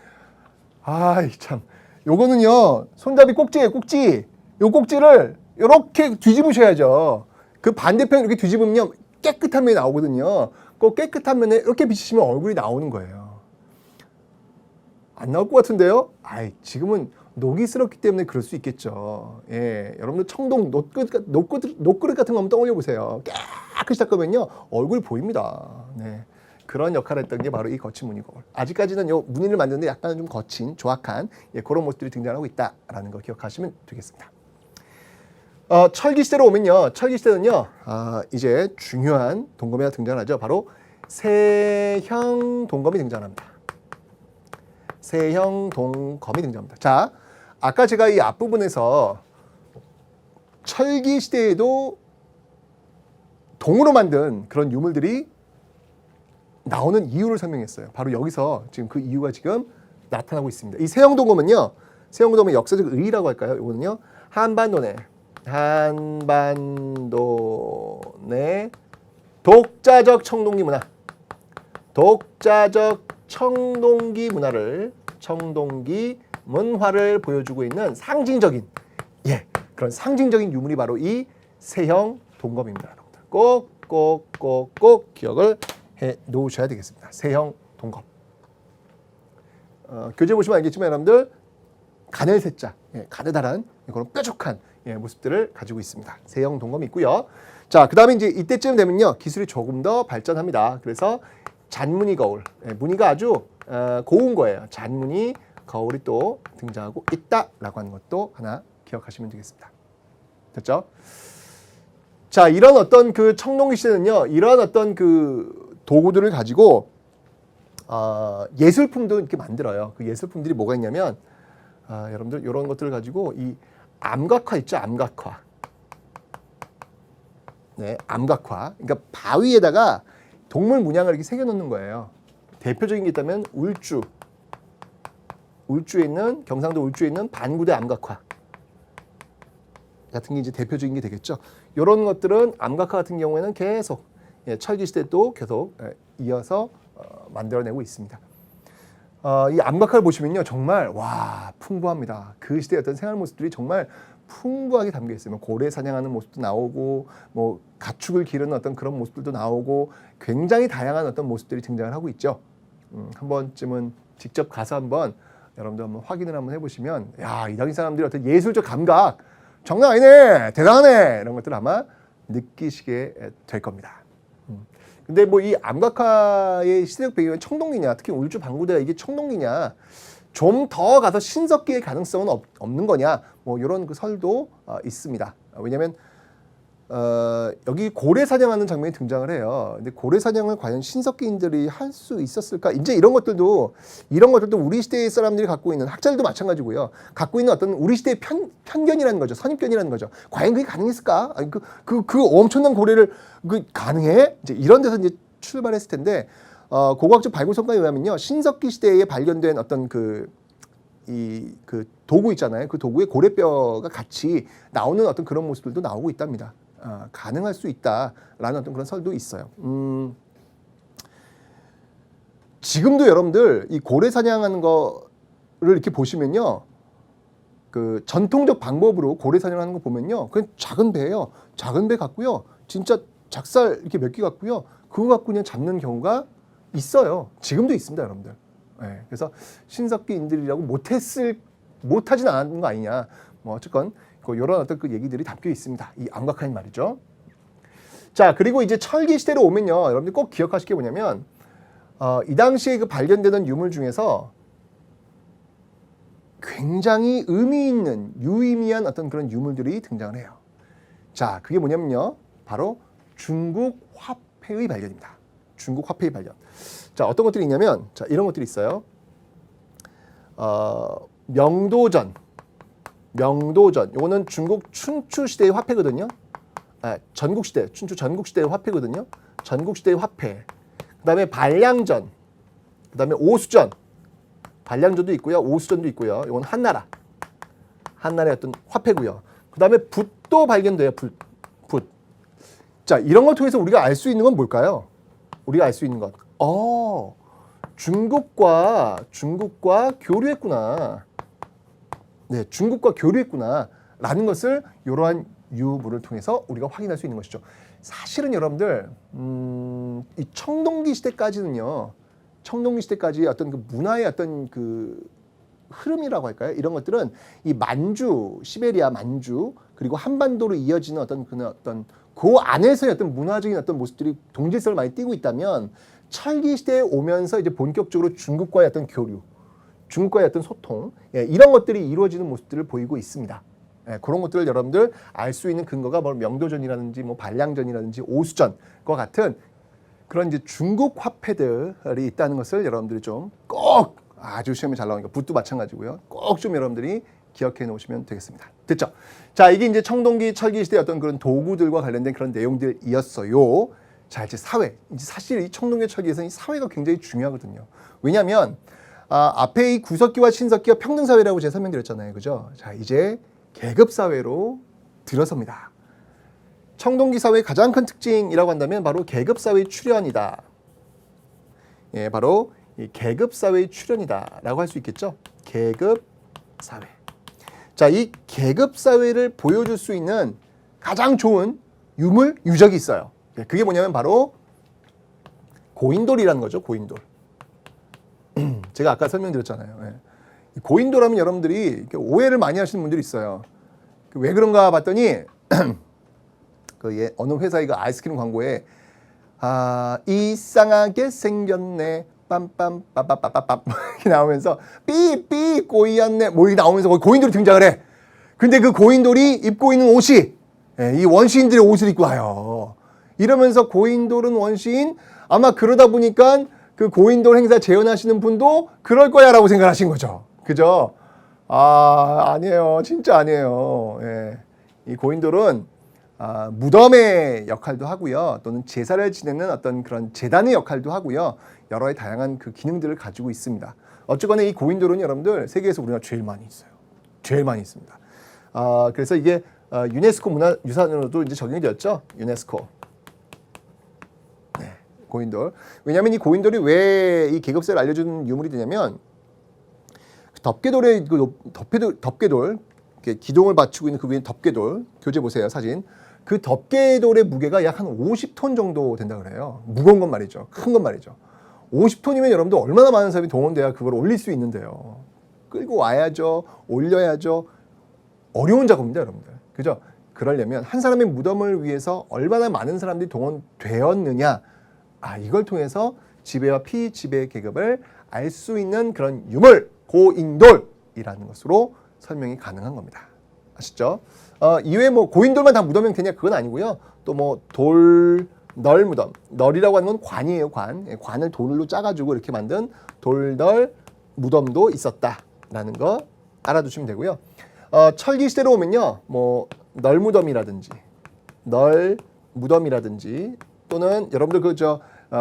[SPEAKER 1] 아이 참. 요거는요, 손잡이 꼭지예요, 꼭지. 요 꼭지를 이렇게 뒤집으셔야죠. 그 반대편 이렇게 뒤집으면 깨끗한 면이 나오거든요. 그 깨끗한 면에 이렇게 비치시면 얼굴이 나오는 거예요. 안 나올 것 같은데요? 지금은 녹이 쓸었기 때문에 그럴 수 있겠죠. 여러분들 청동 녹그릇 같은 거 한번 떠올려 보세요. 깨끗이 닦으면요, 얼굴 보입니다. 네. 그런 역할을 했던 게 바로 이 거친 무늬 거울. 아직까지는 요 무늬를 만드는데 약간 좀 거친, 조악한 그런 모습들이 등장하고 있다라는 거 기억하시면 되겠습니다. 철기 시대로 오면요, 철기 시대는요, 이제 중요한 동검이 하나 등장하죠. 바로 세형 동검이 등장합니다. 세형 동검이 등장합니다. 자, 아까 제가 이 앞부분에서 철기 시대에도 동으로 만든 그런 유물들이 나오는 이유를 설명했어요. 바로 여기서 지금 그 이유가 지금 나타나고 있습니다. 이 세형 동검은요, 세형 동검의 역사적 의의라고 할까요? 이거는요, 한반도 내 독자적 청동기 문화, 독자적 청동기 문화를 보여주고 있는 상징적인 그런 상징적인 유물이 바로 이 세형 동검입니다. 여러분들 꼭 기억을 해 놓으셔야 되겠습니다. 세형 동검. 교재 보시면 알겠지만 여러분들 가늘세자, 가느다란 그런 뾰족한 모습들을 가지고 있습니다. 세형 동검이 있고요. 자, 그 다음에 이제 이때쯤 되면요 기술이 조금 더 발전합니다. 그래서 잔무늬 거울, 무늬가 아주 고운 거예요. 잔무늬 거울이 또 등장하고 있다라고 하는 것도 하나 기억하시면 되겠습니다. 됐죠? 자, 이런 어떤 그 청동기 시대는요, 이런 어떤 그 도구들을 가지고 예술품도 이렇게 만들어요. 그 예술품들이 뭐가 있냐면 여러분들 이런 것들을 가지고 이 암각화 있죠, 암각화. 네, 암각화. 그러니까 바위에다가 동물 문양을 이렇게 새겨놓는 거예요. 대표적인 게 있다면 울주. 울주에 있는 경상도 울주에 있는 반구대 암각화 같은 게 이제 대표적인 게 되겠죠. 이런 것들은 암각화 같은 경우에는 계속 철기 시대 또 계속 이어서 만들어내고 있습니다. 이 암각화를 보시면요 정말 와 풍부합니다. 그 시대의 어떤 생활 모습들이 정말 풍부하게 담겨 있어요. 고래 사냥하는 모습도 나오고 뭐 가축을 기르는 어떤 그런 모습들도 나오고 굉장히 다양한 어떤 모습들이 등장을 하고 있죠. 한 번쯤은 직접 가서 한번 여러분들 한번 확인을 한번 해보시면 야, 이 당시 사람들이 어떤 예술적 감각 장난 아니네, 대단하네 이런 것들을 아마 느끼시게 될 겁니다. 근데 뭐 이 암각화의 시대적 배경은 청동기냐, 특히 울주 반구대가 이게 청동기냐, 좀 더 가서 신석기의 가능성은 없는 거냐, 뭐 이런 그 설도 있습니다. 왜냐하면 여기 고래 사냥하는 장면이 등장을 해요. 근데 고래 사냥을 과연 신석기인들이 할 수 있었을까? 이제 이런 것들도 우리 시대의 사람들이 갖고 있는 학자들도 마찬가지고요. 갖고 있는 어떤 우리 시대의 편견이라는 거죠. 선입견이라는 거죠. 과연 그게 가능했을까? 아니, 그 엄청난 고래를 가능해? 이제 이런 데서 이제 출발했을 텐데 고고학적 발굴 성과에 의하면요, 신석기 시대에 발견된 어떤 그 도구 있잖아요. 그 도구에 고래뼈가 같이 나오는 어떤 그런 모습들도 나오고 있답니다. 가능할 수 있다라는 어떤 그런 설도 있어요. 지금도 여러분들 이 고래 사냥하는 거를 이렇게 보시면요, 그 전통적 방법으로 고래 사냥하는 거 보면요, 그냥 작은 배예요. 작은 배 같고요, 진짜 작살 이렇게 몇 개 같고요, 그거 갖고 그냥 잡는 경우가 있어요. 지금도 있습니다, 여러분들. 네, 그래서 신석기인들이라고 못하진 않은 거 아니냐. 뭐 어쨌건 이런 어떤 그 얘기들이 담겨 있습니다. 이 암각화인 말이죠. 자, 그리고 이제 철기 시대로 오면요, 여러분들 꼭 기억하실 게 뭐냐면 이 당시에 그 발견되던 유물 중에서 굉장히 의미 있는 유의미한 어떤 그런 유물들이 등장을 해요. 자, 그게 뭐냐면요, 바로 중국 화폐의 발견입니다. 중국 화폐의 발견. 자, 어떤 것들이 있냐면, 자, 이런 것들이 있어요. 명도전. 요거는 중국 춘추 시대의 화폐거든요. 전국 시대, 춘추 전국 시대의 화폐거든요. 전국 시대의 화폐. 그다음에 반량전. 그다음에 오수전. 반량전도 있고요. 오수전도 있고요. 이건 한나라의 어떤 화폐고요. 그다음에 붓도 발견돼요. 붓. 자, 이런 걸 통해서 우리가 알 수 있는 건 뭘까요? 우리가 알 수 있는 것. 중국과 교류했구나. 네, 중국과 교류했구나라는 것을 이러한 유물을 통해서 우리가 확인할 수 있는 것이죠. 사실은 여러분들 이 청동기 시대까지는요, 청동기 시대까지 어떤 그 문화의 어떤 그 흐름이라고 할까요? 이런 것들은 이 만주, 시베리아 만주, 그리고 한반도로 이어지는 어떤 그 안에서의 어떤 문화적인 어떤 모습들이 동질성을 많이 띠고 있다면, 철기 시대에 오면서 이제 본격적으로 중국과의 어떤 교류, 중국과의 어떤 소통, 이런 것들이 이루어지는 모습들을 보이고 있습니다. 그런 것들을 여러분들 알 수 있는 근거가 뭐 명도전이라든지 뭐 반량전이라든지 오수전과 같은 그런 이제 중국 화폐들이 있다는 것을 여러분들이 좀 꼭, 아주 시험에 잘 나오니까 붓도 마찬가지고요, 꼭 좀 여러분들이 기억해 놓으시면 되겠습니다. 됐죠? 자, 이게 이제 청동기, 철기 시대의 어떤 그런 도구들과 관련된 그런 내용들이었어요. 자, 이제 사회. 이제 사실 이 청동기, 철기에서는 이 사회가 굉장히 중요하거든요. 왜냐하면 앞에 이 구석기와 신석기가 평등사회라고 제가 설명드렸잖아요. 그죠? 자, 이제 계급사회로 들어섭니다. 청동기 사회의 가장 큰 특징이라고 한다면 바로 계급사회의 출현이다. 바로 이 계급사회의 출현이다라고 할 수 있겠죠. 계급사회. 자, 이 계급 사회를 보여줄 수 있는 가장 좋은 유물, 유적이 있어요. 그게 뭐냐면 바로 고인돌이라는 거죠. 고인돌. 제가 아까 설명드렸잖아요. 고인돌하면 여러분들이 오해를 많이 하시는 분들이 있어요. 왜 그런가 봤더니 어느 회사 이거 아이스크림 광고에 이상하게 생겼네 빰빰 빠빠빠빠빰 이렇게 나오면서 삐삐 꼬이었네 뭐 이렇게 나오면서 고인돌이 등장을 해. 근데 그 고인돌이 입고 있는 옷이 이 원시인들의 옷을 입고 와요. 이러면서 고인돌은 원시인, 아마 그러다 보니까 그 고인돌 행사 재현하시는 분도 그럴 거야 라고 생각하신 거죠. 그죠? 아니에요. 진짜 아니에요. 이 고인돌은 무덤의 역할도 하고요. 또는 제사를 지내는 어떤 그런 제단의 역할도 하고요. 여러 다양한 그 기능들을 가지고 있습니다. 어쨌거나 이 고인돌은 여러분들 세계에서 우리가 제일 많이 있어요. 제일 많이 있습니다. 그래서 이게 유네스코 문화유산으로도 이제 적용이 되었죠. 유네스코. 네, 고인돌. 왜냐하면 이 고인돌이 왜 이 계급사를 알려주는 유물이 되냐면 덮개돌의 덮개돌 기둥을 받치고 있는 그 위에 덮개돌 교재 보세요. 사진. 그 덮개돌의 무게가 약 한 50톤 정도 된다 그래요. 무거운 건 말이죠. 큰 건 말이죠. 50톤이면 여러분들 얼마나 많은 사람이 동원돼야 그걸 올릴 수 있는데요. 끌고 와야죠. 올려야죠. 어려운 작업입니다, 여러분들. 그죠? 그러려면 한 사람의 무덤을 위해서 얼마나 많은 사람들이 동원되었느냐. 이걸 통해서 지배와 피지배 계급을 알 수 있는 그런 유물, 고인돌이라는 것으로 설명이 가능한 겁니다. 아시죠? 이외에 뭐 고인돌만 다 무덤이 되냐 그건 아니고요. 또 뭐 돌널 무덤, 널이라고 하는 건 관이에요. 관을 돌로 짜가지고 이렇게 만든 돌널 무덤도 있었다라는 거 알아두시면 되고요. 철기 시대로 오면요, 뭐 널 무덤이라든지 또는 여러분들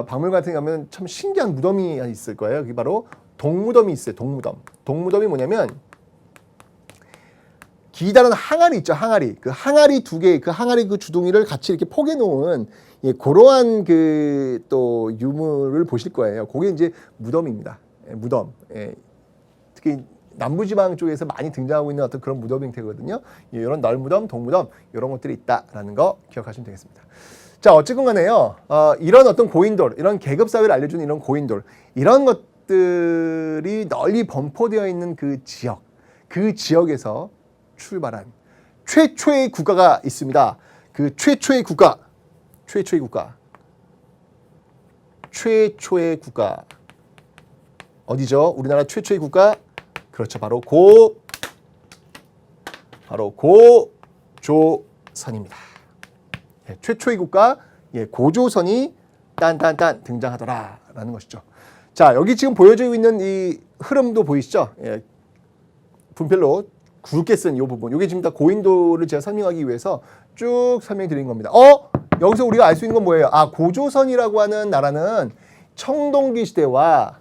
[SPEAKER 1] 박물관 같은 데 가면 참 신기한 무덤이 있을 거예요. 그게 바로 동무덤이 있어요. 동무덤이 뭐냐면 기다란 항아리 있죠. 항아리. 그 항아리 두 개, 그 항아리 그 주둥이를 같이 이렇게 포개 놓은 그러한 그 또 유물을 보실 거예요. 그게 이제 무덤입니다. 무덤. 특히 남부지방 쪽에서 많이 등장하고 있는 어떤 그런 무덤이 되거든요. 이런 널무덤, 동무덤 이런 것들이 있다라는 거 기억하시면 되겠습니다. 자, 어쨌건 간에요. 이런 어떤 고인돌, 이런 계급 사회를 알려주는 이런 고인돌, 이런 것들이 널리 분포되어 있는 그 지역에서 출발한 최초의 국가가 있습니다. 그 최초의 국가 어디죠? 우리나라 최초의 국가, 그렇죠. 바로 고조선입니다. 최초의 국가 고조선이 딴딴딴 등장하더라라는 것이죠. 자, 여기 지금 보여지고 있는 이 흐름도 보이시죠? 분필로 굵게 쓴 이 부분. 이게 지금 다 고인돌을 제가 설명하기 위해서 쭉 설명드린 겁니다. 여기서 우리가 알 수 있는 건 뭐예요? 고조선이라고 하는 나라는 청동기 시대와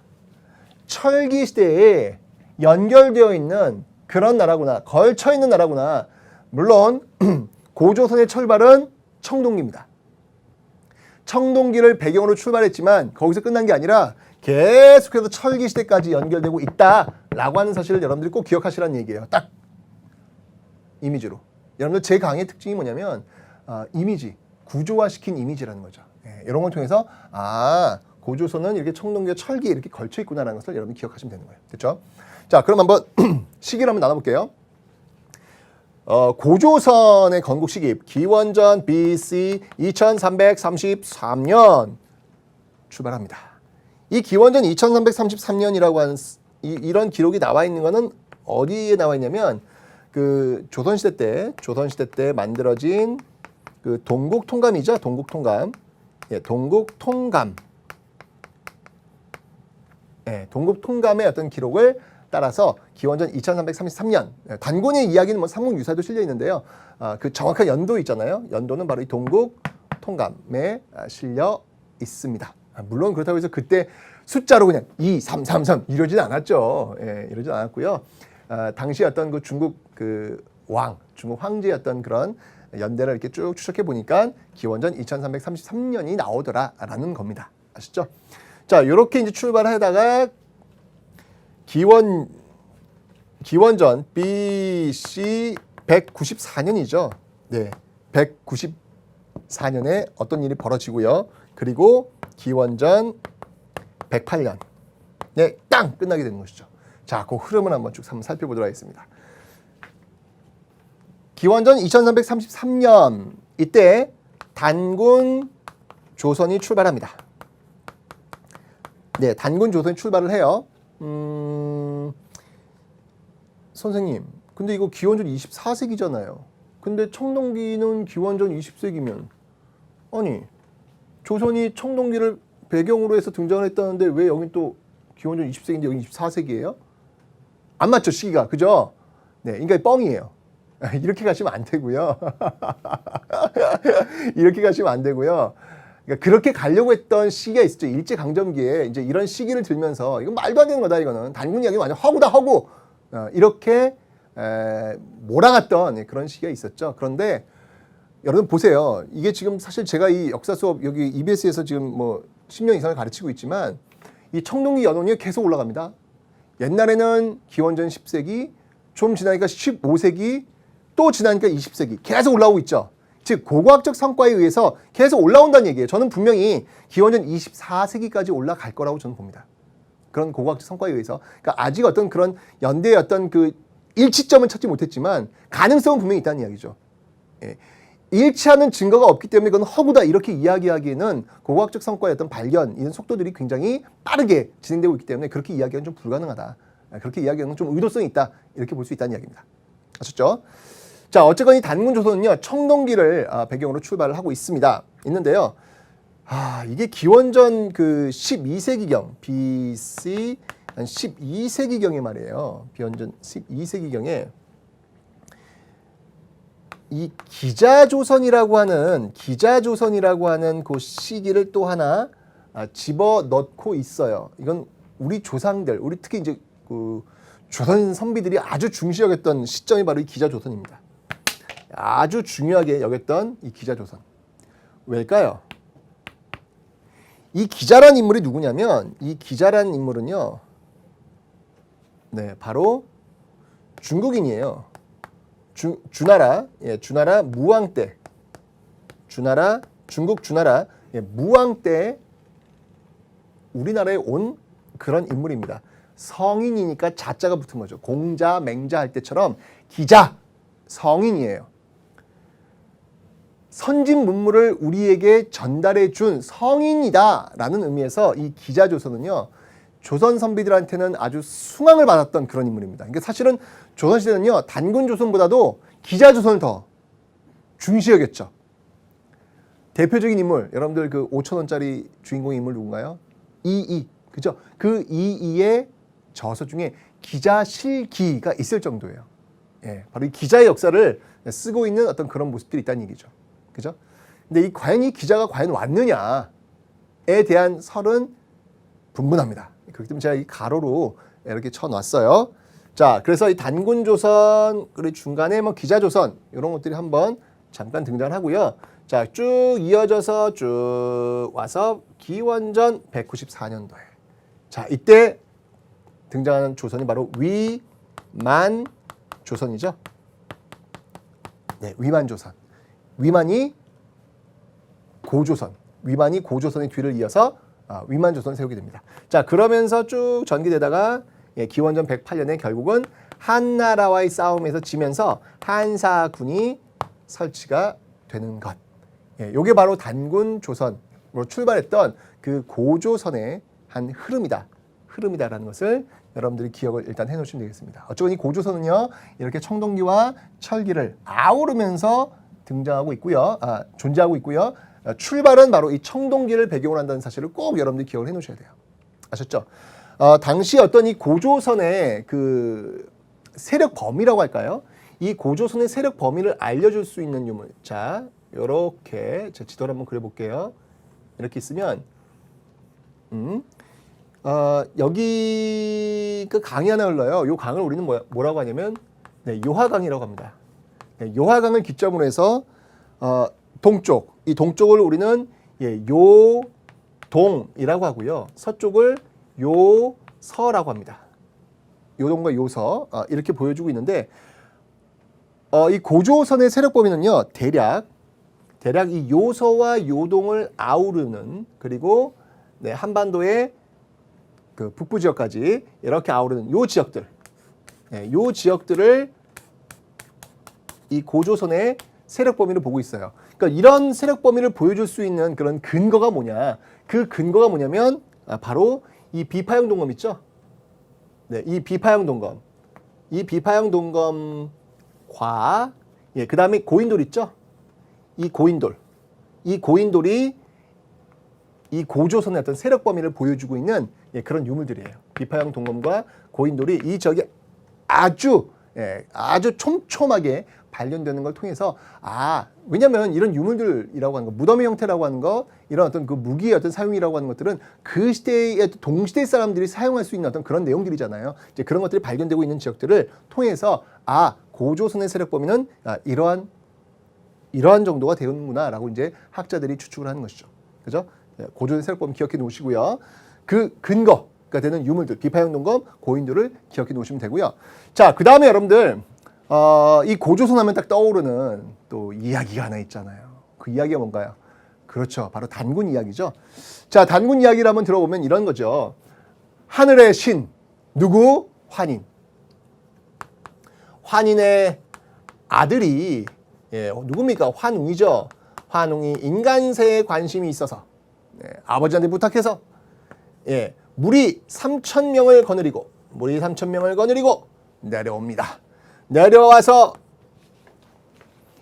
[SPEAKER 1] 철기 시대에 연결되어 있는 그런 나라구나. 걸쳐 있는 나라구나. 물론 고조선의 출발은 청동기입니다. 청동기를 배경으로 출발했지만 거기서 끝난 게 아니라 계속해서 철기 시대까지 연결되고 있다라고 하는 사실을 여러분들이 꼭 기억하시라는 얘기예요. 딱 이미지로. 여러분들 제 강의의 특징이 뭐냐면 이미지, 구조화시킨 이미지라는 거죠. 이런 걸 통해서 고조선은 이렇게 청동기와 철기에 이렇게 걸쳐 있구나라는 것을 여러분이 기억하시면 되는 거예요. 됐죠? 자, 그럼 한번 시기를 한번 나눠볼게요. 고조선의 건국 시기 기원전 BC 2333년 출발합니다. 이 기원전 2333년이라고 하는 이런 기록이 나와 있는 거는 어디에 나와 있냐면 그 조선시대 때 만들어진 그 동국통감이죠. 동국통감. 동국통감의 어떤 기록을 따라서 기원전 2333년 단군의 이야기는 뭐 삼국유사도 실려 있는데요. 그 정확한 연도 있잖아요. 연도는 바로 이 동국통감에 실려 있습니다. 물론 그렇다고 해서 그때 숫자로 그냥 2, 3, 3, 3 이러진 않았죠. 이러진 않았고요. 당시 어떤 그 중국 중국 황제였던 그런 연대를 이렇게 쭉 추적해 보니까 기원전 2333년이 나오더라라는 겁니다. 아시죠? 자, 이렇게 이제 출발하다가 기원 기원전 BC 194년이죠. 네, 194년에 어떤 일이 벌어지고요. 그리고 기원전 108년. 네, 땅 끝나게 되는 것이죠. 자, 그 흐름을 한번 쭉 한번 살펴보도록 하겠습니다. 기원전 2333년 이때 단군 조선이 출발합니다. 네, 단군 조선이 출발을 해요. 선생님, 근데 이거 기원전 24세기잖아요. 근데 청동기는 기원전 20세기면 아니, 조선이 청동기를 배경으로 해서 등장을 했다는데 왜 여긴 또 기원전 20세기인데 여기 24세기예요? 안 맞죠, 시기가. 그죠? 네, 그러니까 뻥이에요. 이렇게 가시면 안 되고요. 이렇게 가시면 안 되고요. 그러니까 그렇게 가려고 했던 시기가 있었죠. 일제강점기에 이제 이런 시기를 들면서 이건 말도 안 되는 거다, 이거는. 단군 이야기 완전 허구다, 허구. 이렇게 몰아갔던 그런 시기가 있었죠. 그런데 여러분 보세요. 이게 지금 사실 제가 이 역사 수업 여기 EBS에서 지금 뭐 10년 이상을 가르치고 있지만 이 청동기 연원이 계속 올라갑니다. 옛날에는 기원전 10세기, 좀 지나니까 15세기, 또 지나니까 20세기 계속 올라오고 있죠. 즉 고고학적 성과에 의해서 계속 올라온다는 얘기예요. 저는 분명히 기원전 24세기까지 올라갈 거라고 저는 봅니다. 그런 고고학적 성과에 의해서. 그러니까 아직 어떤 그런 연대의 어떤 그 일치점은 찾지 못했지만 가능성은 분명히 있다는 이야기죠. 예. 일치하는 증거가 없기 때문에 그건 허구다 이렇게 이야기하기에는 고고학적 성과의 어떤 발견, 이런 속도들이 굉장히 빠르게 진행되고 있기 때문에 그렇게 이야기하기는 좀 불가능하다. 그렇게 이야기하는 좀 의도성이 있다. 이렇게 볼 수 있다는 이야기입니다. 아셨죠? 자, 어쨌건 이 단군 조선은요, 청동기를 배경으로 출발을 하고 있는데요. 이게 기원전 그 12세기경, BC 한 12세기경에 말이에요. 기원전 12세기경에 이 기자조선이라고 하는 그 시기를 또 하나 집어넣고 있어요. 이건 우리 조상들, 우리 특히 이제 그 조선 선비들이 아주 중시 여겼던 시점이 바로 이 기자조선입니다. 아주 중요하게 여겼던 이 기자조선. 왜일까요? 이 기자란 인물이 누구냐면 이 기자란 인물은요, 네, 바로 중국인이에요. 주나라, 주나라 무왕 때, 중국 주나라 무왕 때 우리나라에 온 그런 인물입니다. 성인이니까 자자가 붙은 거죠. 공자, 맹자 할 때처럼 기자, 성인이에요. 선진 문물을 우리에게 전달해 준 성인이다라는 의미에서 이 기자조선은요, 조선 선비들한테는 아주 숭앙을 받았던 그런 인물입니다. 그러니까 사실은 조선시대는요, 단군조선보다도 기자조선을 더 중시 여겼죠. 대표적인 인물, 여러분들 그 5,000원짜리 주인공 인물 누군가요? 이이, 그죠? 그 이이의 저서 중에 기자실기가 있을 정도예요. 예, 바로 이 기자의 역사를 쓰고 있는 어떤 그런 모습들이 있다는 얘기죠. 그죠? 근데 과연 이 기자가 과연 왔느냐에 대한 설은 분분합니다. 그렇기 때문에 제가 이 가로로 이렇게 쳐놨어요. 자, 그래서 이 단군조선, 그리고 중간에 뭐 기자조선, 이런 것들이 한번 잠깐 등장을 하고요. 자, 쭉 이어져서 쭉 와서 기원전 194년도에. 자, 이때 등장하는 조선이 바로 위만조선이죠. 네, 위만조선. 위만이 고조선의 뒤를 이어서 위만조선을 세우게 됩니다. 자, 그러면서 쭉 전개되다가 기원전 108년에 결국은 한나라와의 싸움에서 지면서 한사군이 설치가 되는 것. 이게 바로 단군 조선으로 출발했던 그 고조선의 한 흐름이다라는 것을 여러분들이 기억을 일단 해놓으시면 되겠습니다. 어쩌면 이 고조선은요, 이렇게 청동기와 철기를 아우르면서 등장하고 있고요, 존재하고 있고요. 출발은 바로 이 청동기를 배경으로 한다는 사실을 꼭 여러분들이 기억을 해놓으셔야 돼요. 아셨죠? 당시 어떤 이 고조선의 그 세력 범위라고 할까요? 이 고조선의 세력 범위를 알려줄 수 있는 유물. 자, 요렇게 제 지도를 한번 그려볼게요. 이렇게 있으면, 여기 그 강이 하나 흘러요. 요 강을 우리는 뭐라고 하냐면, 네, 요하강이라고 합니다. 네, 요하강을 기점으로 해서 동쪽, 이 동쪽을 우리는 요동이라고 하고요. 서쪽을 요서라고 합니다. 요동과 요서 이렇게 보여주고 있는데 이 고조선의 세력 범위는요 대략 이 요서와 요동을 아우르는 그리고 네, 한반도의 그 북부 지역까지 이렇게 아우르는 요 지역들, 네, 요 지역들을 이 고조선의 세력 범위를 보고 있어요. 그러니까 이런 세력 범위를 보여줄 수 있는 그런 근거가 뭐냐? 그 근거가 뭐냐면 바로 이 비파형 동검 있죠? 네, 이 비파형 동검, 이 비파형 동검과 그 다음에 고인돌 있죠? 이 고인돌이 이 고조선의 어떤 세력 범위를 보여주고 있는 그런 유물들이에요. 비파형 동검과 고인돌이 이 지역에 아주 촘촘하게 발견되는 걸 통해서 왜냐하면 이런 유물들이라고 하는 거, 무덤의 형태라고 하는 거, 이런 어떤 그 무기의 어떤 사용이라고 하는 것들은 그 시대의 동시대 사람들이 사용할 수 있는 어떤 그런 내용들이잖아요. 이제 그런 것들이 발견되고 있는 지역들을 통해서 고조선의 세력 범위는 이러한 정도가 되는구나라고 이제 학자들이 추측을 하는 것이죠. 그죠? 고조선의 세력 범위 기억해 놓으시고요. 그 근거가 되는 유물들, 비파형 동검, 고인돌을 기억해 놓으시면 되고요. 자, 그 다음에 여러분들 이 고조선 하면 딱 떠오르는 또 이야기가 하나 있잖아요. 그 이야기가 뭔가요? 그렇죠. 바로 단군 이야기죠. 자, 단군 이야기를 한번 들어보면 이런 거죠. 하늘의 신, 누구? 환인. 환인의 아들이 누굽니까? 환웅이죠. 환웅이 인간세에 관심이 있어서 아버지한테 부탁해서 무리 3,000명을 거느리고 내려옵니다. 내려와서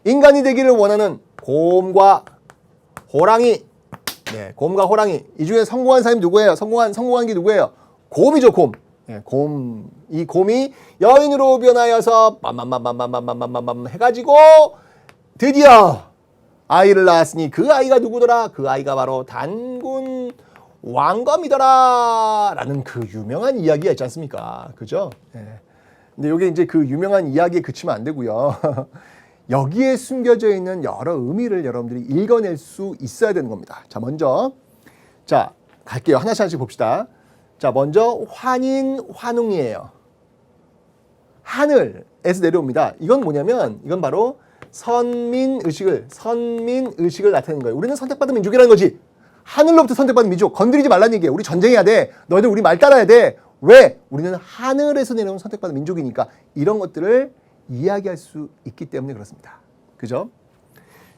[SPEAKER 1] 인간이 되기를 원하는 곰과 호랑이, 이 중에 성공한 사람이 누구예요? 성공한 게 누구예요? 곰이죠, 곰. 이 곰이 여인으로 변하여서 빰빰빰빰빰빰빰빰 해가지고 드디어 아이를 낳았으니 그 아이가 누구더라? 그 아이가 바로 단군 왕검이더라 라는 그 유명한 이야기가 있지 않습니까? 그죠? 근데 이게 이제 그 유명한 이야기에 그치면 안 되고요. 여기에 숨겨져 있는 여러 의미를 여러분들이 읽어낼 수 있어야 되는 겁니다. 자, 먼저 갈게요. 하나씩 봅시다. 자, 먼저 환웅이에요. 하늘에서 내려옵니다. 이건 뭐냐면 이건 바로 선민의식을 나타내는 거예요. 우리는 선택받은 민족이라는 거지. 하늘로부터 선택받은 민족, 건드리지 말라는 얘기예요. 우리 전쟁해야 돼. 너희들 우리 말 따라야 돼. 왜? 우리는 하늘에서 내려온 선택받은 민족이니까 이런 것들을 이야기할 수 있기 때문에 그렇습니다. 그죠?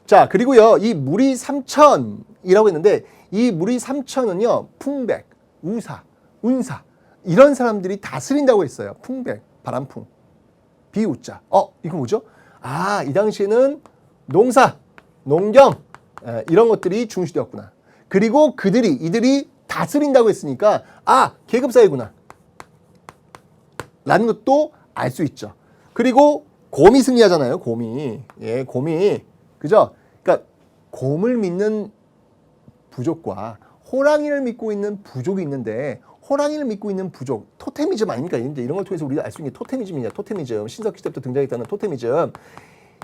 [SPEAKER 1] 자, 그리고요, 이 무리 3천이라고 했는데 이 무리 3천은요, 풍백, 우사, 운사 이런 사람들이 다스린다고 했어요. 풍백, 바람풍, 비우자. 이거 뭐죠? 이 당시에는 농사, 농경 이런 것들이 중시되었구나. 그리고 이들이 다스린다고 했으니까 계급사회구나 라는 것도 알 수 있죠. 그리고 곰이 승리하잖아요. 곰이. 그죠? 그러니까 곰을 믿는 부족과 호랑이를 믿고 있는 부족이 있는데 호랑이를 믿고 있는 부족, 토테미즘 아닙니까? 이런 걸 통해서 우리가 알 수 있는 게 토테미즘이냐. 토테미즘. 신석기 때부터 등장했다는 토테미즘.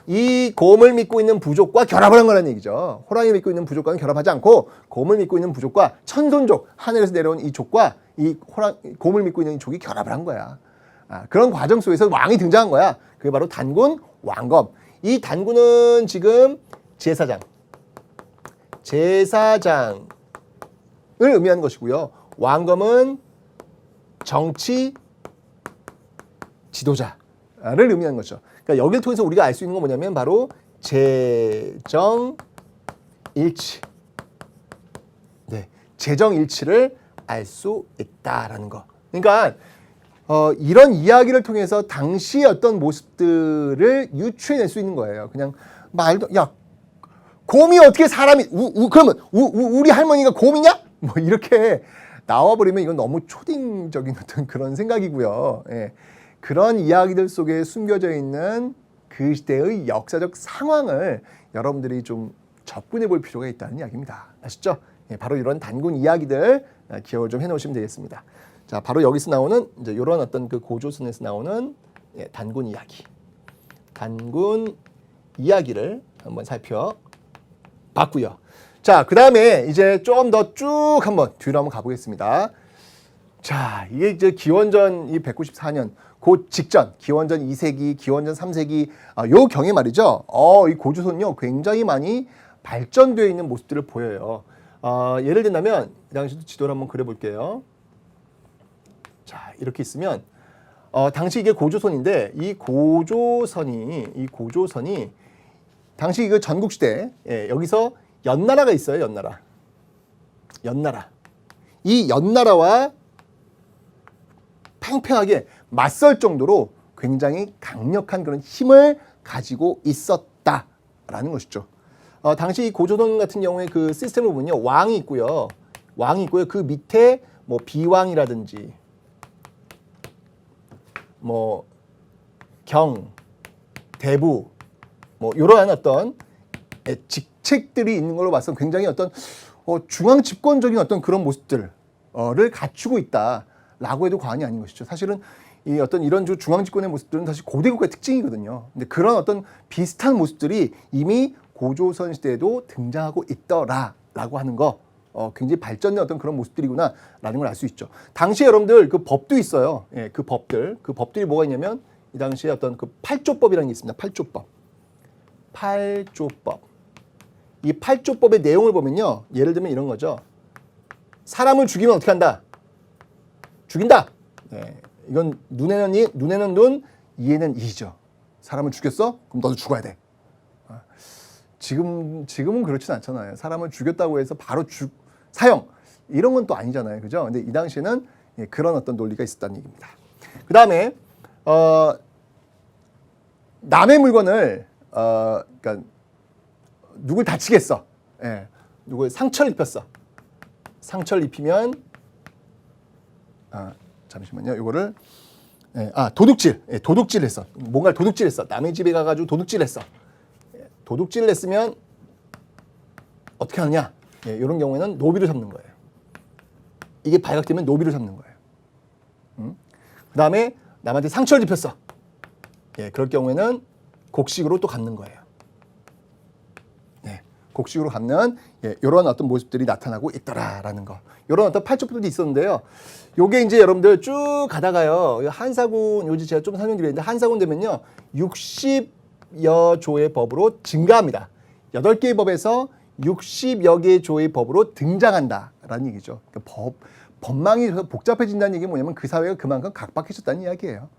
[SPEAKER 1] 이 곰을 믿고 있는 부족과 결합을 한 거라는 얘기죠. 호랑이를 믿고 있는 부족과는 결합하지 않고 곰을 믿고 있는 부족과 천손족, 하늘에서 내려온 이 족과 곰을 믿고 있는 이 족이 결합을 한 거야. 그런 과정 속에서 왕이 등장한 거야. 그게 바로 단군 왕검. 이 단군은 지금 제사장을 의미하는 것이고요. 왕검은 정치 지도자를 의미하는 거죠. 그러니까 여기를 통해서 우리가 알 수 있는 건 뭐냐면 바로 재정일치. 재정일치를 알 수 있다라는 거. 그러니까 이런 이야기를 통해서 당시의 어떤 모습들을 유추해낼 수 있는 거예요. 그냥 곰이 어떻게 사람이 그러면 우리 할머니가 곰이냐? 뭐 이렇게 나와버리면 이건 너무 초딩적인 어떤 그런 생각이고요. 그런 이야기들 속에 숨겨져 있는 그 시대의 역사적 상황을 여러분들이 좀 접근해 볼 필요가 있다는 이야기입니다. 아시죠? 바로 이런 단군 이야기들 기억을 좀 해놓으시면 되겠습니다. 자, 바로 여기서 나오는 이제 이런 어떤 그 고조선에서 나오는 단군 이야기를 한번 살펴봤고요. 자, 그 다음에 이제 좀 더 쭉 한번 뒤로 한번 가보겠습니다. 자, 이게 이제 기원전 이 194년 그 직전 기원전 2세기, 기원전 3세기 요 경에 말이죠. 이 고조선요 굉장히 많이 발전되어 있는 모습들을 보여요. 예를 든다면 이 당시 지도를 한번 그려볼게요. 자, 이렇게 있으면 당시 이게 고조선인데 이 고조선이 당시 이거 전국시대 여기서 연나라가 있어요. 연나라. 이 연나라와 팽팽하게 맞설 정도로 굉장히 강력한 그런 힘을 가지고 있었다라는 것이죠. 당시 고조선 같은 경우에 그 시스템을 보면요, 왕이 있고요. 그 밑에 뭐 비왕이라든지 뭐 경, 대부 뭐 이러한 어떤 직책들이 있는 걸로 봐서 굉장히 어떤 중앙 집권적인 어떤 그런 모습들을 갖추고 있다라고 해도 과언이 아닌 것이죠. 사실은 이 어떤 이런 중앙 집권의 모습들은 사실 고대 국가의 특징이거든요. 근데 그런 어떤 비슷한 모습들이 이미 고조선 시대에도 등장하고 있더라라고 하는 거 굉장히 발전된 어떤 그런 모습들이구나라는 걸 알 수 있죠. 당시에 여러분들 그 법도 있어요. 그 법들이 뭐가 있냐면 이 당시에 어떤 그 팔조법이라는 게 있습니다. 팔조법. 이 팔조법의 내용을 보면요, 예를 들면 이런 거죠. 사람을 죽이면 어떻게 한다? 죽인다. 이건 눈에는 눈, 이에는 이죠. 사람을 죽였어? 그럼 너도 죽어야 돼. 지금은 그렇진 않잖아요. 사람을 죽였다고 해서 바로 사형 이런 건 또 아니잖아요, 그죠? 근데 이 당시에는 그런 어떤 논리가 있었다는 얘기입니다. 그 다음에 남의 물건을 그러니까 누굴 다치겠어, 누굴 상처를 입혔어. 상처를 입히면 잠시만요, 이거를 도둑질했어. 뭔가를 도둑질했어. 남의 집에 가가지고 도둑질했어. 도둑질을 했으면 어떻게 하느냐? 이런 경우에는 노비를 잡는 거예요. 이게 발각되면 노비를 잡는 거예요. 그 다음에 남한테 상처를 입혔어. 그럴 경우에는 곡식으로 또 갚는 거예요. 곡식으로 갚는 이런 어떤 모습들이 나타나고 있더라라는 거. 이런 어떤 팔조법들이 있었는데요. 요게 이제 여러분들 쭉 가다가요, 한사군 요지 제가 좀 설명드렸는데 한사군 되면요 60여 조의 법으로 증가합니다. 8개의 법에서 60여 개의 조의 법으로 등장한다라는 얘기죠. 그러니까 법망이 복잡해진다는 얘기는 뭐냐면 그 사회가 그만큼 각박해졌다는 이야기예요.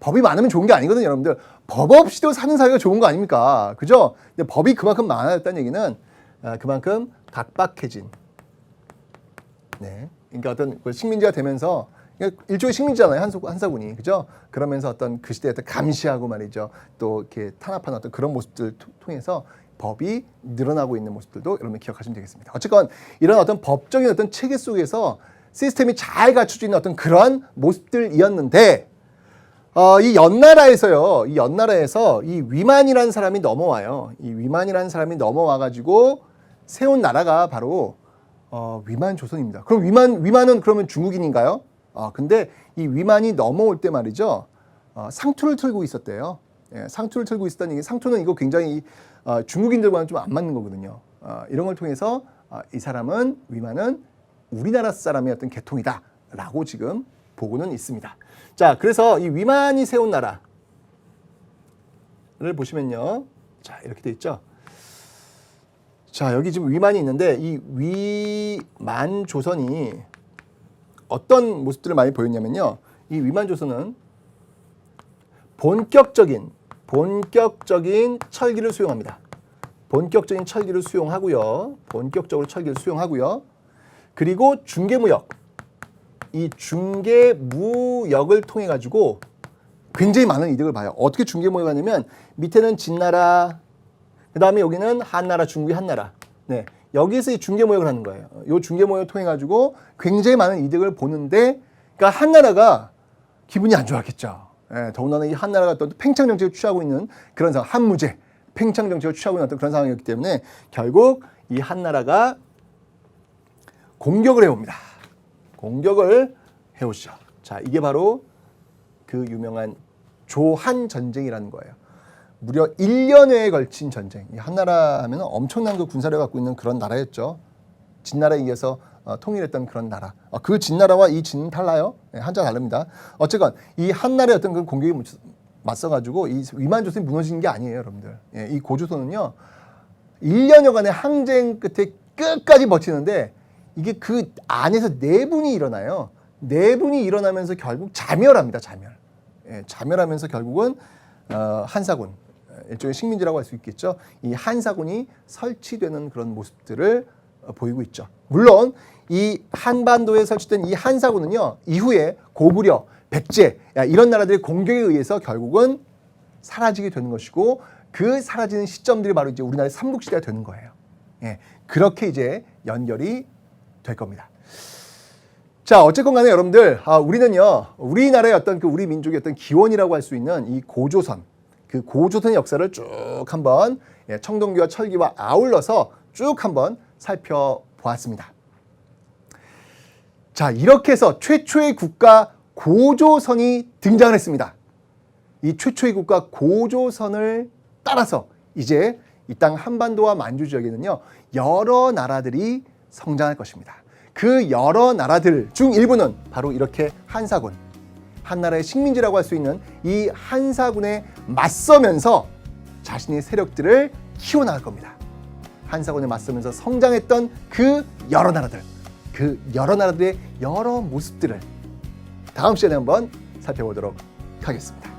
[SPEAKER 1] 법이 많으면 좋은 게 아니거든요, 여러분들. 법 없이도 사는 사회가 좋은 거 아닙니까? 그죠? 근데 법이 그만큼 많아졌다는 얘기는 그만큼 각박해진. 그러니까 어떤 식민지가 되면서 일종의 식민지잖아요, 한사군이, 그죠? 그러면서 어떤 그 시대에 어떤 감시하고 말이죠, 또 이렇게 탄압하는 어떤 그런 모습들을 통해서 법이 늘어나고 있는 모습들도 여러분 기억하시면 되겠습니다. 어쨌건 이런 어떤 법적인 어떤 체계 속에서 시스템이 잘 갖춰져 있는 어떤 그런 모습들이었는데. 이 연나라에서 이 위만이라는 사람이 넘어와요. 이 위만이라는 사람이 넘어와가지고 세운 나라가 바로 위만 조선입니다. 그럼 위만은 그러면 중국인인가요? 근데 이 위만이 넘어올 때 말이죠, 상투를 틀고 있었대요. 상투를 틀고 있었다는 얘기. 상투는 이거 굉장히 중국인들과는 좀 안 맞는 거거든요. 이런 걸 통해서 위만은 우리나라 사람의 어떤 계통이다라고 지금 보고는 있습니다. 자, 그래서 이 위만이 세운 나라를 보시면요, 자, 이렇게 돼 있죠. 자, 여기 지금 위만이 있는데 이 위만 조선이 어떤 모습들을 많이 보였냐면요, 이 위만 조선은 본격적인 철기를 수용합니다. 본격적인 철기를 수용하고요. 그리고 중개무역. 이 중개무역을 통해 가지고 굉장히 많은 이득을 봐요. 어떻게 중개무역을 하냐면 밑에는 진나라, 그 다음에 여기는 한나라, 중국의 한나라. 여기서 이 중개무역을 하는 거예요. 이 중개무역을 통해 가지고 굉장히 많은 이득을 보는데, 그러니까 한나라가 기분이 안 좋았겠죠. 더군다나 이 한나라가 또 팽창 정책을 취하고 있는 그런 상황, 한무제 팽창 정책을 취하고 있는 어떤 그런 상황이었기 때문에 결국 이 한나라가 공격을 해옵니다. 공격을 해오시죠. 자, 이게 바로 그 유명한 조한 전쟁이라는 거예요. 무려 1년여에 걸친 전쟁. 한나라 하면 엄청난 그 군사력을 갖고 있는 그런 나라였죠. 진나라에 의해서 통일했던 그런 나라. 그 진나라와 이 진은 달라요. 한자 다릅니다. 어쨌건 이 한나라의 어떤 그 공격에 맞서가지고 이 위만조선이 무너지는 게 아니에요, 여러분들. 이 고조선은요 1년여간의 항쟁 끝에 끝까지 버티는데 이게 그 안에서 내분이 일어나요. 내분이 일어나면서 결국 자멸합니다. 자멸하면서 결국은 한사군, 일종의 식민지라고 할 수 있겠죠. 이 한사군이 설치되는 그런 모습들을 보이고 있죠. 물론 이 한반도에 설치된 이 한사군은요 이후에 고구려, 백제 이런 나라들의 공격에 의해서 결국은 사라지게 되는 것이고 그 사라지는 시점들이 바로 이제 우리나라의 삼국시대가 되는 거예요. 그렇게 이제 연결이 될 겁니다. 자, 어쨌건 간에 여러분들, 우리는요, 우리나라의 어떤 우리 민족의 어떤 기원이라고 할 수 있는 이 고조선, 그 고조선의 역사를 쭉 한번 청동기와 철기와 아울러서 쭉 한번 살펴보았습니다. 자, 이렇게 해서 최초의 국가 고조선이 등장을 했습니다. 이 최초의 국가 고조선을 따라서 이제 이 땅 한반도와 만주 지역에는요, 여러 나라들이 성장할 것입니다. 그 여러 나라들 중 일부는 바로 이렇게 한사군, 한나라의 식민지라고 할 수 있는 이 한사군에 맞서면서 자신의 세력들을 키워나갈 겁니다. 한사군에 맞서면서 성장했던 그 여러 나라들, 그 여러 나라들의 여러 모습들을 다음 시간에 한번 살펴보도록 하겠습니다.